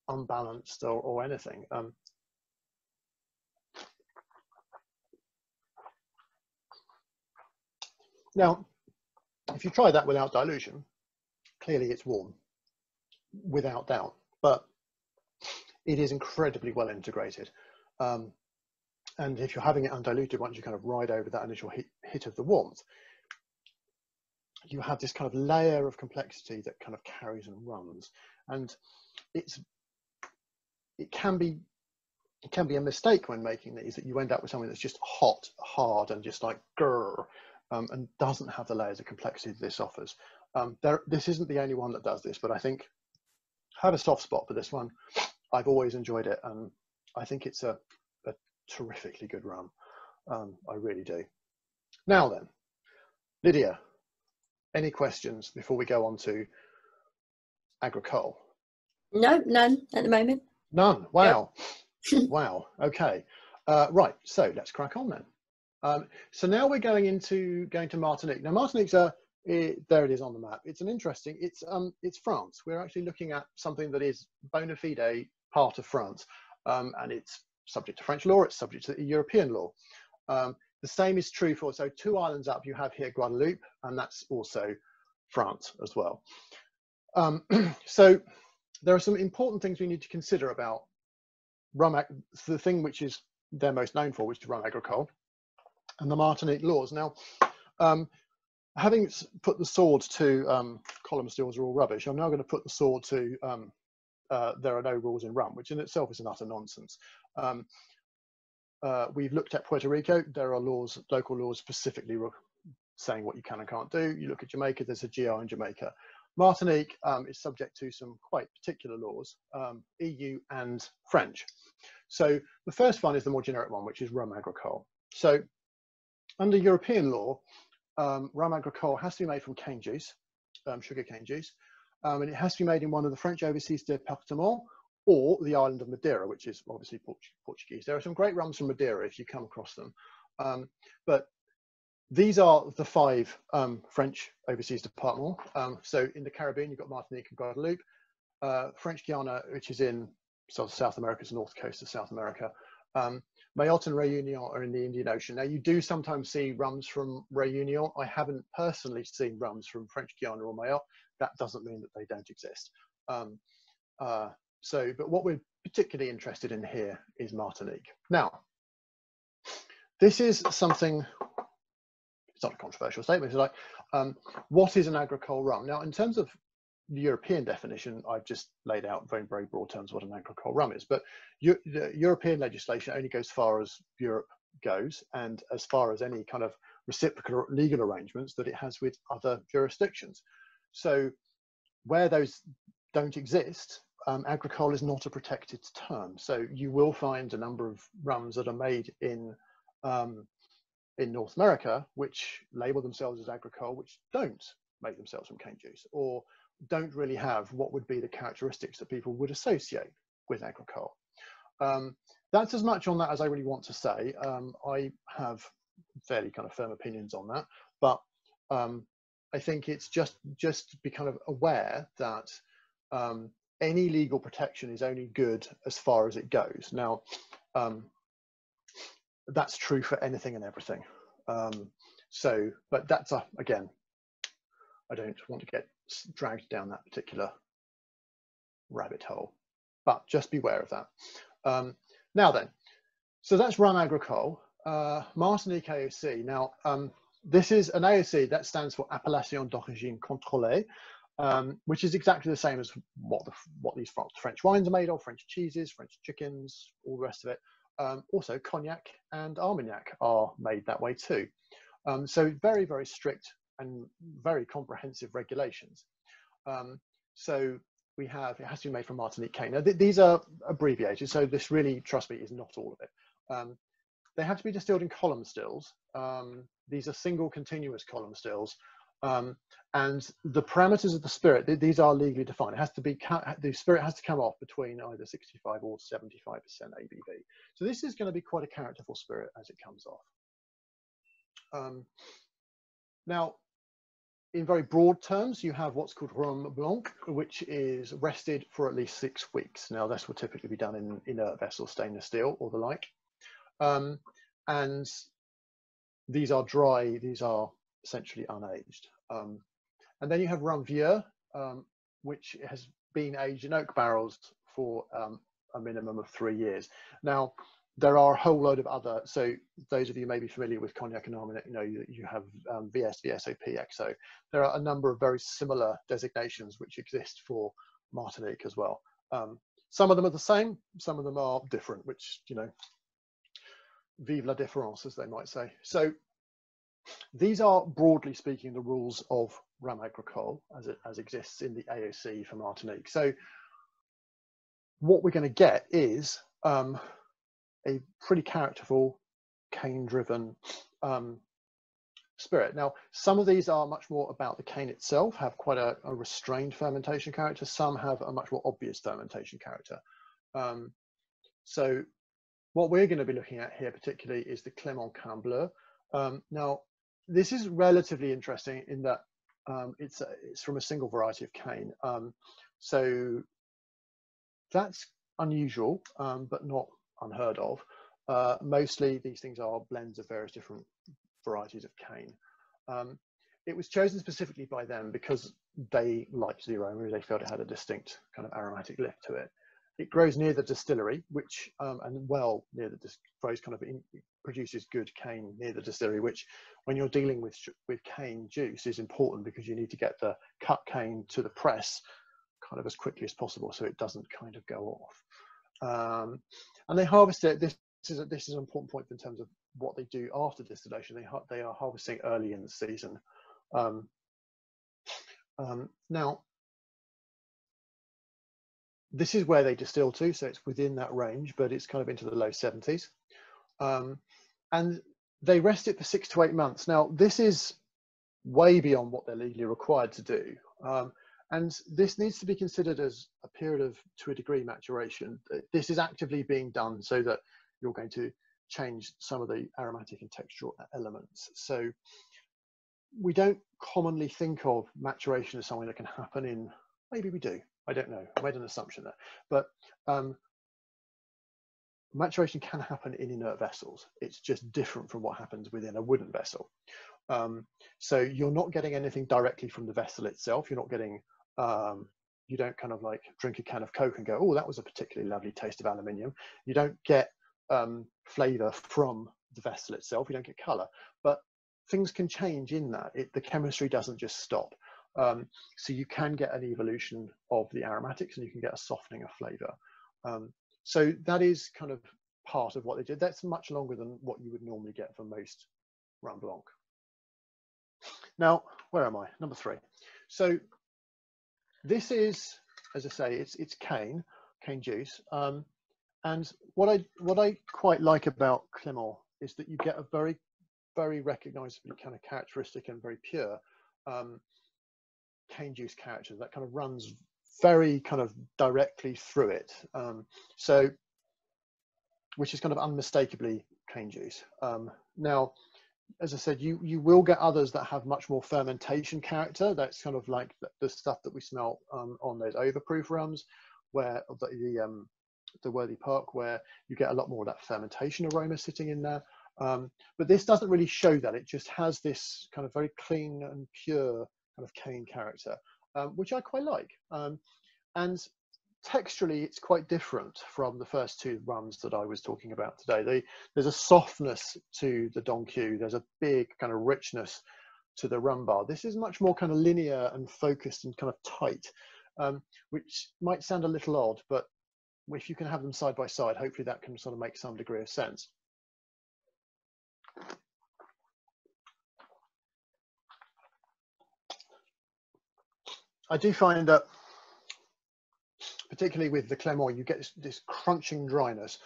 unbalanced, or anything. Now, if you try that without dilution, clearly it's warm, without doubt, but it is incredibly well integrated. And if you're having it undiluted, once you kind of ride over that initial hit of the warmth, you have this kind of layer of complexity that kind of carries and runs. And it can be a mistake when making these, that you end up with something that's just hot, hard, and just like grrr, and doesn't have the layers of complexity that this offers. This isn't the only one that does this, but I think have a soft spot for this one. I've always enjoyed it, and I think it's a terrifically good rum. I really do. Now then, Lydia, any questions before we go on to agricole? No, none at the moment. None. Wow. Yep. Wow. Okay. Right. So let's crack on then. So now we're going to Martinique. Now Martinique's there it is on the map. It's an interesting. It's France. We're actually looking at something that is bona fide part of France, and it's subject to French law. It's subject to European law. The same is true for, so 2 islands up, you have here Guadeloupe, and that's also France as well. So there are some important things we need to consider about rum, the thing which is they're most known for, which is rum agricole, and the Martinique laws. Now, having put the sword to column stills are all rubbish, I'm now going to put the sword to there are no rules in rum, which in itself is an utter nonsense. We've looked at Puerto Rico. There are laws, local laws specifically saying what you can and can't do. You look at Jamaica, there's a GI in Jamaica. Martinique is subject to some quite particular laws, EU and French. So the first one is the more generic one, which is rum agricole. So under European law, rum agricole has to be made from cane juice, sugar cane juice, and it has to be made in one of the French overseas départements or the island of Madeira, which is obviously Portuguese. There are some great rums from Madeira if you come across them. But these are the 5 French overseas departments. So in the Caribbean, you've got Martinique and Guadeloupe. French Guiana, which is in South America, it's the north coast of South America. Mayotte and Réunion are in the Indian Ocean. Now, you do sometimes see rums from Réunion. I haven't personally seen rums from French Guiana or Mayotte. That doesn't mean that they don't exist. But what we're particularly interested in here is Martinique. Now, this is something, it's not a controversial statement, it's like, what is an agricole rum? Now, in terms of the European definition, I've just laid out very, very broad terms what an agricole rum is, but the European legislation only goes as far as Europe goes and as far as any kind of reciprocal legal arrangements that it has with other jurisdictions. So where those don't exist, agricole is not a protected term. So you will find a number of rums that are made in North America, which label themselves as agricole, which don't make themselves from cane juice, or don't really have what would be the characteristics that people would associate with agricole. That's as much on that as I really want to say. I have fairly kind of firm opinions on that, but I think it's just to be kind of aware that any legal protection is only good as far as it goes. Now, that's true for anything and everything. But that's again, I don't want to get dragged down that particular rabbit hole, but just beware of that. Now then, so that's rum agricole, Martinique AOC. Now, this is an AOC that stands for Appellation d'Origine Contrôlée, which is exactly the same as what these French wines are made of, French cheeses, French chickens, all the rest of it. Also, cognac and Armagnac are made that way too. So very, very strict and very comprehensive regulations. So we have, it has to be made from Martinique cane. Now, these are abbreviated, so this really, trust me, is not all of it. They have to be distilled in column stills. These are single continuous column stills. And the parameters of the spirit, these are legally defined. It has to be, the spirit has to come off between either 65 or 75% ABV. So this is going to be quite a characterful spirit as it comes off. Now, in very broad terms, you have what's called rhum blanc, which is rested for at least 6 weeks. Now, this will typically be done in inert vessel, stainless steel, or the like. And these are dry, these are essentially unaged. And then you have rum vieux, which has been aged in oak barrels for a minimum of 3 years. Now, there are a whole load of other, so those of you may be familiar with cognac and Armagnac, you know, you have VS, VSOP, XO. There are a number of very similar designations which exist for Martinique as well. Some of them are the same, some of them are different, which, you know, vive la différence, as they might say. So these are, broadly speaking, the rules of rum agricole as exists in the AOC for Martinique. So what we're going to get is a pretty characterful cane-driven spirit. Now, some of these are much more about the cane itself, have quite a restrained fermentation character. Some have a much more obvious fermentation character. So what we're going to be looking at here particularly is the Clément Canne Bleue. Now, this is relatively interesting in that it's from a single variety of cane. So that's unusual, but not unheard of. Mostly these things are blends of various different varieties of cane. It was chosen specifically by them because they liked the aroma. They felt it had a distinct kind of aromatic lift to it. It grows near the distillery, which and well near the grows kind of produces good cane near the distillery, which when you're dealing with cane juice is important because you need to get the cut cane to the press kind of as quickly as possible so it doesn't kind of go off. And they harvest it. This is an important point in terms of what they do after distillation. They are harvesting early in the season. Now, this is where they distill to, so it's within that range, but it's kind of into the low 70s. And they rest it for 6 to 8 months. Now, this is way beyond what they're legally required to do. And this needs to be considered as a period of, to a degree, maturation. This is actively being done so that you're going to change some of the aromatic and textural elements. So we don't commonly think of maturation as something that can happen in, maybe we do, I don't know, I made an assumption there, but maturation can happen in inert vessels. It's just different from what happens within a wooden vessel. So you're not getting anything directly from the vessel itself. You're not getting, you don't kind of like drink a can of Coke and go, oh, that was a particularly lovely taste of aluminium. You don't get flavor from the vessel itself. You don't get color, but things can change in that. The chemistry doesn't just stop. So you can get an evolution of the aromatics and you can get a softening of flavor. So that is kind of part of what they did. That's much longer than what you would normally get for most Rhum Blanc. Now, where am I? Number 3. So this is, as I say, it's cane juice. And what I quite like about Clément is that you get a very, very recognizably kind of characteristic and very pure cane juice character that kind of runs very kind of directly through it. So, which is kind of unmistakably cane juice. Now, as I said, you will get others that have much more fermentation character. That's kind of like the stuff that we smell on those overproof rums, where the Worthy Park, where you get a lot more of that fermentation aroma sitting in there. But this doesn't really show that. It just has this kind of very clean and pure kind of cane character, which I quite like. And texturally, it's quite different from the first 2 rums that I was talking about today. There's a softness to the Don Q. There's a big kind of richness to the Rum Bar. This is much more kind of linear and focused and kind of tight, which might sound a little odd, but if you can have them side by side, hopefully that can sort of make some degree of sense. I do find that, particularly with the Clément, you get this crunching dryness,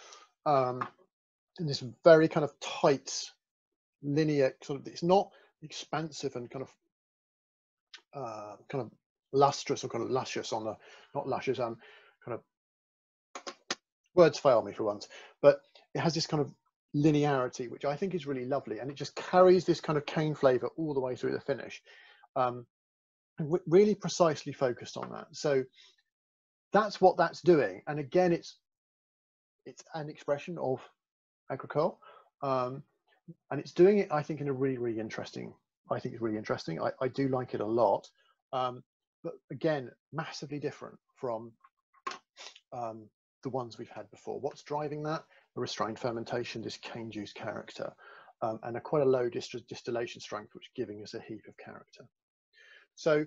and this very kind of tight, linear sort of. It's not expansive and kind of lustrous or kind of luscious on the, not luscious, kind of, words fail me for once, but it has this kind of linearity, which I think is really lovely, and it just carries this kind of cane flavor all the way through the finish, and really precisely focused on that. So that's what that's doing. And again, it's an expression of agricole, and it's doing it, I think, in a really, really interesting. I think it's really interesting. I do like it a lot, but again, massively different from the ones we've had before. What's driving that? A restrained fermentation, this cane juice character, and quite a low distillation strength, which is giving us a heap of character. So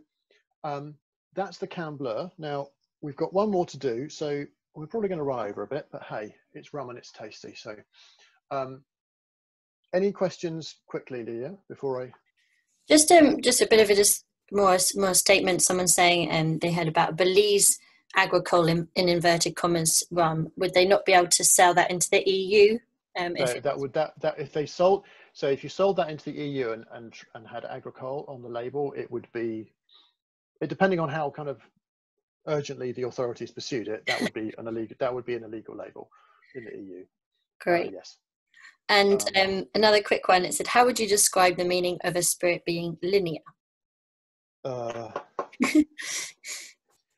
that's the Canne Bleue. Now, we've got one more to do, so we're probably going to run over a bit, but hey, it's rum and it's tasty. So any questions quickly, Leah, before I... Just a bit of a more statement. Someone saying they heard about Belize agricole in inverted commas rum, would they not be able to sell that into the EU? If they sold, so if you sold that into the EU and had agricole on the label, it would be, depending on how kind of urgently the authorities pursued it, that would be an illegal label in the EU. Great. Yes. And another quick one. It said, how would you describe the meaning of a spirit being linear?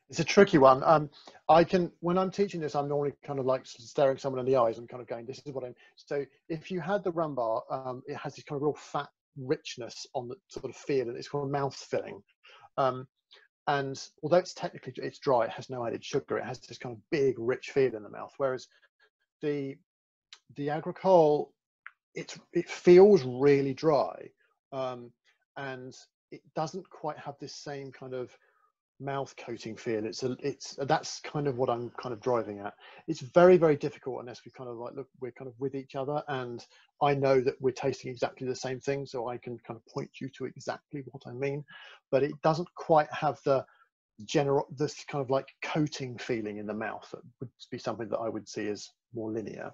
It's a tricky one. When I'm teaching this, I'm normally kind of like staring someone in the eyes and kind of going, this is what I'm. So if you had the rum bar, it has this kind of real fat richness on the sort of feel, and it's called mouth filling. And although it's dry, it has no added sugar. It has this kind of big, rich feel in the mouth. Whereas the agricole, it feels really dry, and it doesn't quite have this same kind of mouth coating feel. That's kind of what I'm kind of driving at. It's very, very difficult unless we kind of like, look, we're kind of with each other, and I know that we're tasting exactly the same thing, so I can kind of point you to exactly what I mean, but it doesn't quite have this kind of like coating feeling in the mouth that would be something that I would see as more linear.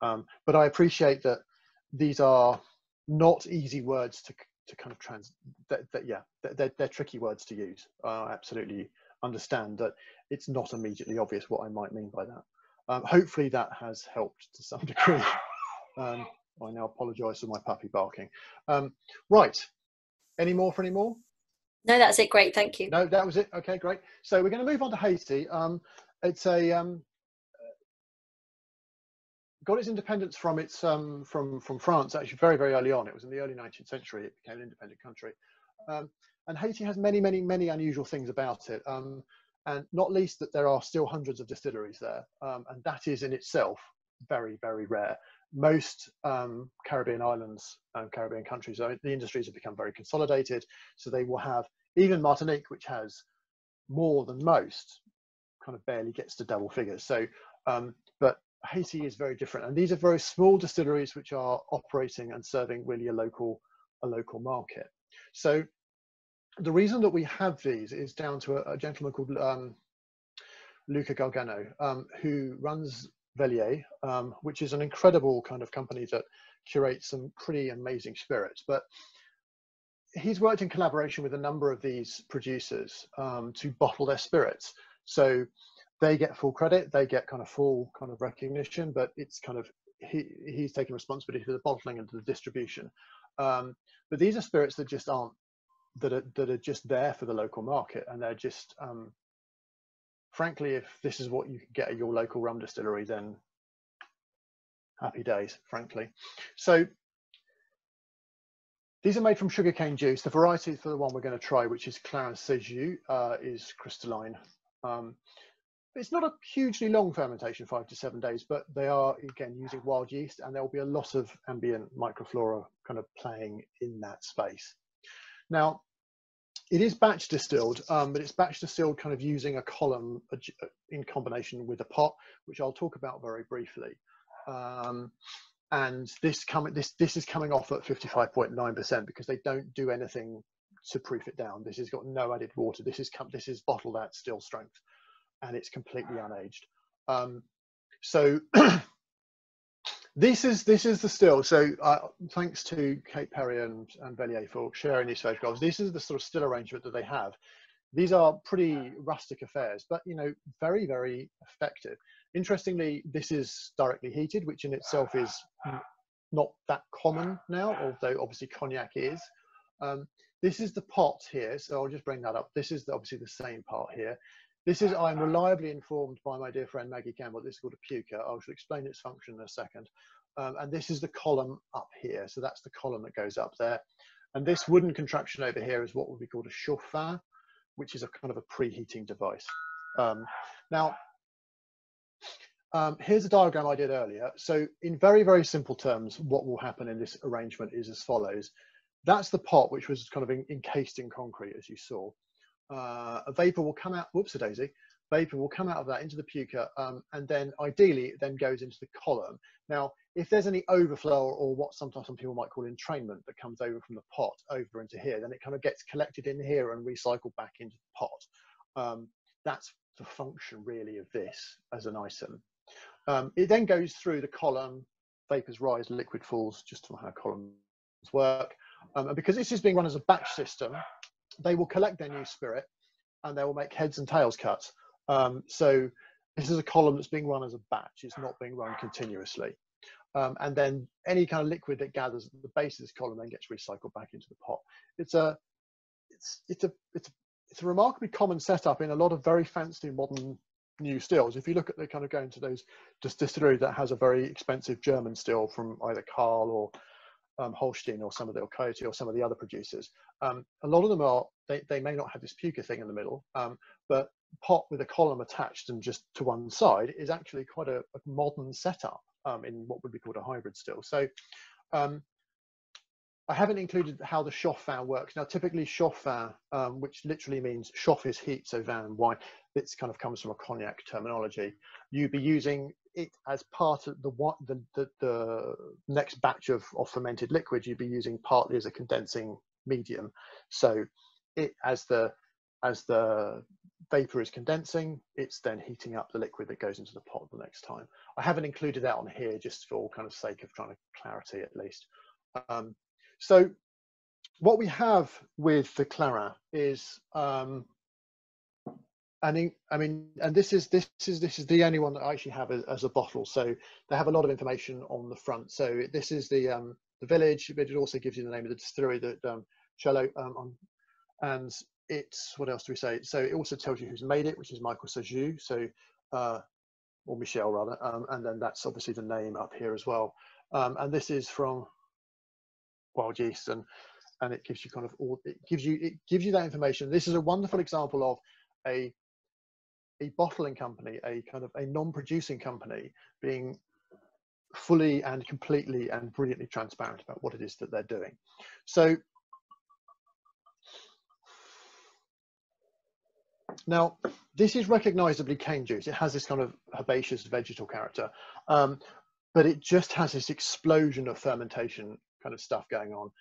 But I appreciate that these are not easy words to kind of they're tricky words to use. I absolutely understand that it's not immediately obvious what I might mean by that. Hopefully that has helped to some degree. I now apologise for my puppy barking. Right, any more? No, that's it. Great, thank you. No, that was it. Okay, great. So we're going to move on to Haiti. It's got its independence from France actually very, very early on. It was in the early 19th century it became an independent country, and Haiti has many, many, many unusual things about it, and not least that there are still hundreds of distilleries there, and that is in itself very, very rare. Most Caribbean islands and Caribbean countries, the industries have become very consolidated, so they will have, even Martinique, which has more than most, kind of barely gets to double figures. So but Haiti is very different, and these are very small distilleries which are operating and serving really a local market. So the reason that we have these is down to a gentleman called Luca Gargano, who runs Bleue, which is an incredible kind of company that curates some pretty amazing spirits. But he's worked in collaboration with a number of these producers to bottle their spirits. So they get full credit, they get kind of full kind of recognition, but it's kind of, he's taking responsibility for the bottling and the distribution. But these are spirits that just aren't, that are just there for the local market, and they're just, frankly, if this is what you can get at your local rum distillery, then happy days, frankly. So these are made from sugarcane juice. The variety for the one we're going to try, which is Clairin Sajous, is crystalline. It's not a hugely long fermentation, 5 to 7 days, but they are, again, using wild yeast, and there will be a lot of ambient microflora kind of playing in that space. Now, it is batch distilled, but it's batch distilled kind of using a column in combination with a pot, which I'll talk about very briefly. And this is coming off at 55.9% because they don't do anything to proof it down. This has got no added water. This is bottled at still strength, and it's completely unaged. So this is the still. So thanks to Kate Perry and Bleue for sharing these photographs. This is the sort of still arrangement that they have. These are pretty rustic affairs, but very, very effective. Interestingly, this is directly heated, which in itself is not that common now, although obviously cognac is. This is the pot here, so I'll just bring that up. This is obviously the same part here. This is, I'm reliably informed by my dear friend Maggie Campbell, this is called a puker. I shall explain its function in a second. And this is the column up here. So that's the column that goes up there. And this wooden contraption over here is what would be called a chauffeur, which is a kind of a preheating device. Now, here's a diagram I did earlier. So in very, very simple terms, what will happen in this arrangement is as follows. That's the pot, which was kind of encased in concrete, as you saw. A vapor will come out, whoops-a-daisy, vapor will come out of that into the puker, and then ideally it then goes into the column. Now, if there's any overflow or what sometimes some people might call entrainment that comes over from the pot over into here, then it kind of gets collected in here and recycled back into the pot. That's the function really of this as an item. It then goes through the column, vapors rise, liquid falls, just from how columns work. And because this is being run as a batch system, they will collect their new spirit and they will make heads and tails cuts. So this is a column that's being run as a batch. It's not being run continuously. And then any kind of liquid that gathers at the base of this column then gets recycled back into the pot. It's a remarkably common setup in a lot of very fancy modern new stills. If you look at the kind of going to those distillery that has a very expensive German still from either Carl or Holstein or some of the Coyote or some of the other producers, a lot of them are, they may not have this puker thing in the middle, but pot with a column attached and just to one side is actually quite a modern setup in what would be called a hybrid still. So I haven't included how the chauffin works. Now, typically chauffin, which literally means chauffe is heat, so vin, wine, this kind of comes from a cognac terminology. You'd be using it as part of the next batch of fermented liquid. You'd be using partly as a condensing medium. So it, as the vapor is condensing, it's then heating up the liquid that goes into the pot the next time. I haven't included that on here just for kind of sake of trying to clarity at least. So what we have with the Clairin is, and this is the only one that I actually have as a bottle. So they have a lot of information on the front. So this is the village, but it also gives you the name of the distillery, that Cello, and it's, what else do we say? So it also tells you who's made it, which is Michael Sajous. So or Michel rather, and then that's obviously the name up here as well. And this is from Wild Yeast, and it gives you kind of all, it gives you that information. This is a wonderful example of a bottling company, a kind of a non-producing company, being fully and completely and brilliantly transparent about what it is that they're doing. So now this is recognizably cane juice. It has this kind of herbaceous vegetal character, but it just has this explosion of fermentation kind of stuff going on.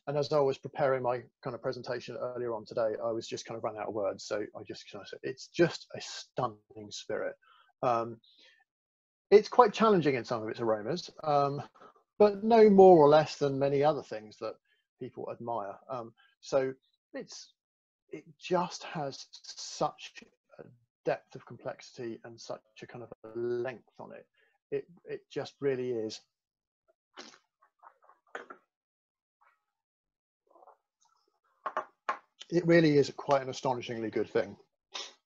And as I was preparing my kind of presentation earlier on today, I was just kind of running out of words. So I just kind of said, it's just a stunning spirit. It's quite challenging in some of its aromas, but no more or less than many other things that people admire. So it just has such a depth of complexity and such a kind of a length on it. It just really is. It really is quite an astonishingly good thing.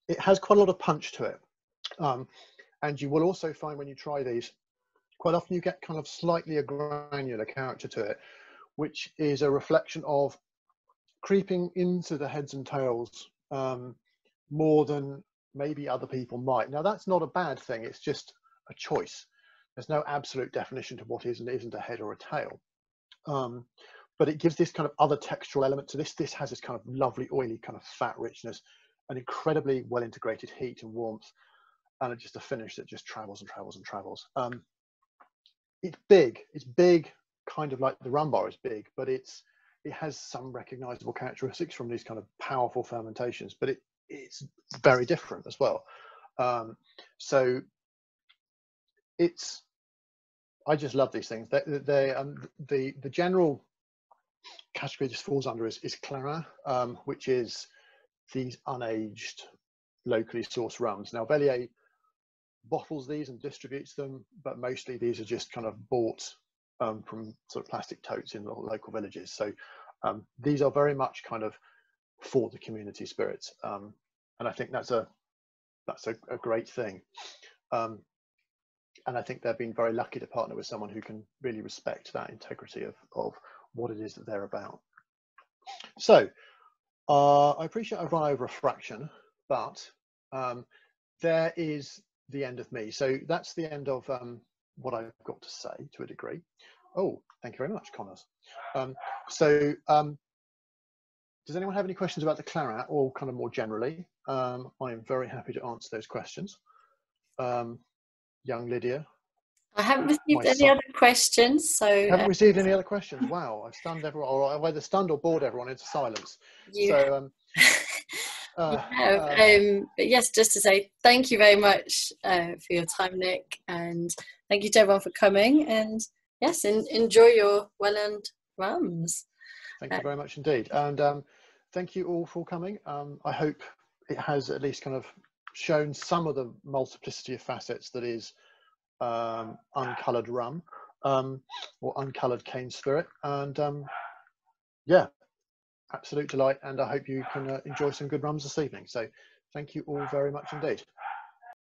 It has quite a lot of punch to it. And you will also find when you try these, quite often you get kind of slightly a granular character to it, which is a reflection of creeping into the heads and tails more than maybe other people might. Now, that's not a bad thing. It's just a choice. There's no absolute definition to what is and isn't a head or a tail. But it gives this kind of other textural element to this. This has this kind of lovely, oily kind of fat richness, an incredibly well integrated heat and warmth, and just a finish that just travels and travels and travels. It's big. It's big, kind of like the Rum Bar is big, but it has some recognizable characteristics from these kind of powerful fermentations, but it's very different as well. So I just love these things. The general category this falls under is Clairin, which is these unaged, locally sourced rums. Now, Bellier bottles these and distributes them, but mostly these are just kind of bought from sort of plastic totes in the local villages. So these are very much kind of for the community spirits, and I think that's a great thing. And I think they've been very lucky to partner with someone who can really respect that integrity of what it is that they're about. So I appreciate I've run over a fraction, but there is the end of me. So that's the end of what I've got to say to a degree. Oh, thank you very much, Connors. Does anyone have any questions about the Clairin or kind of more generally? I am very happy to answer those questions. Young Lydia. I haven't received any other questions, so haven't received any other questions. Wow, I've stunned everyone, or I've either stunned or bored everyone into silence. So But yes, just to say thank you very much for your time, Nick, and thank you to everyone for coming. And yes, enjoy your well-earned rums. Thank you very much indeed, and thank you all for coming. I hope it has at least kind of shown some of the multiplicity of facets that is uncoloured rum, or uncoloured cane spirit, and yeah, absolute delight, and I hope you can enjoy some good rums this evening. So thank you all very much indeed.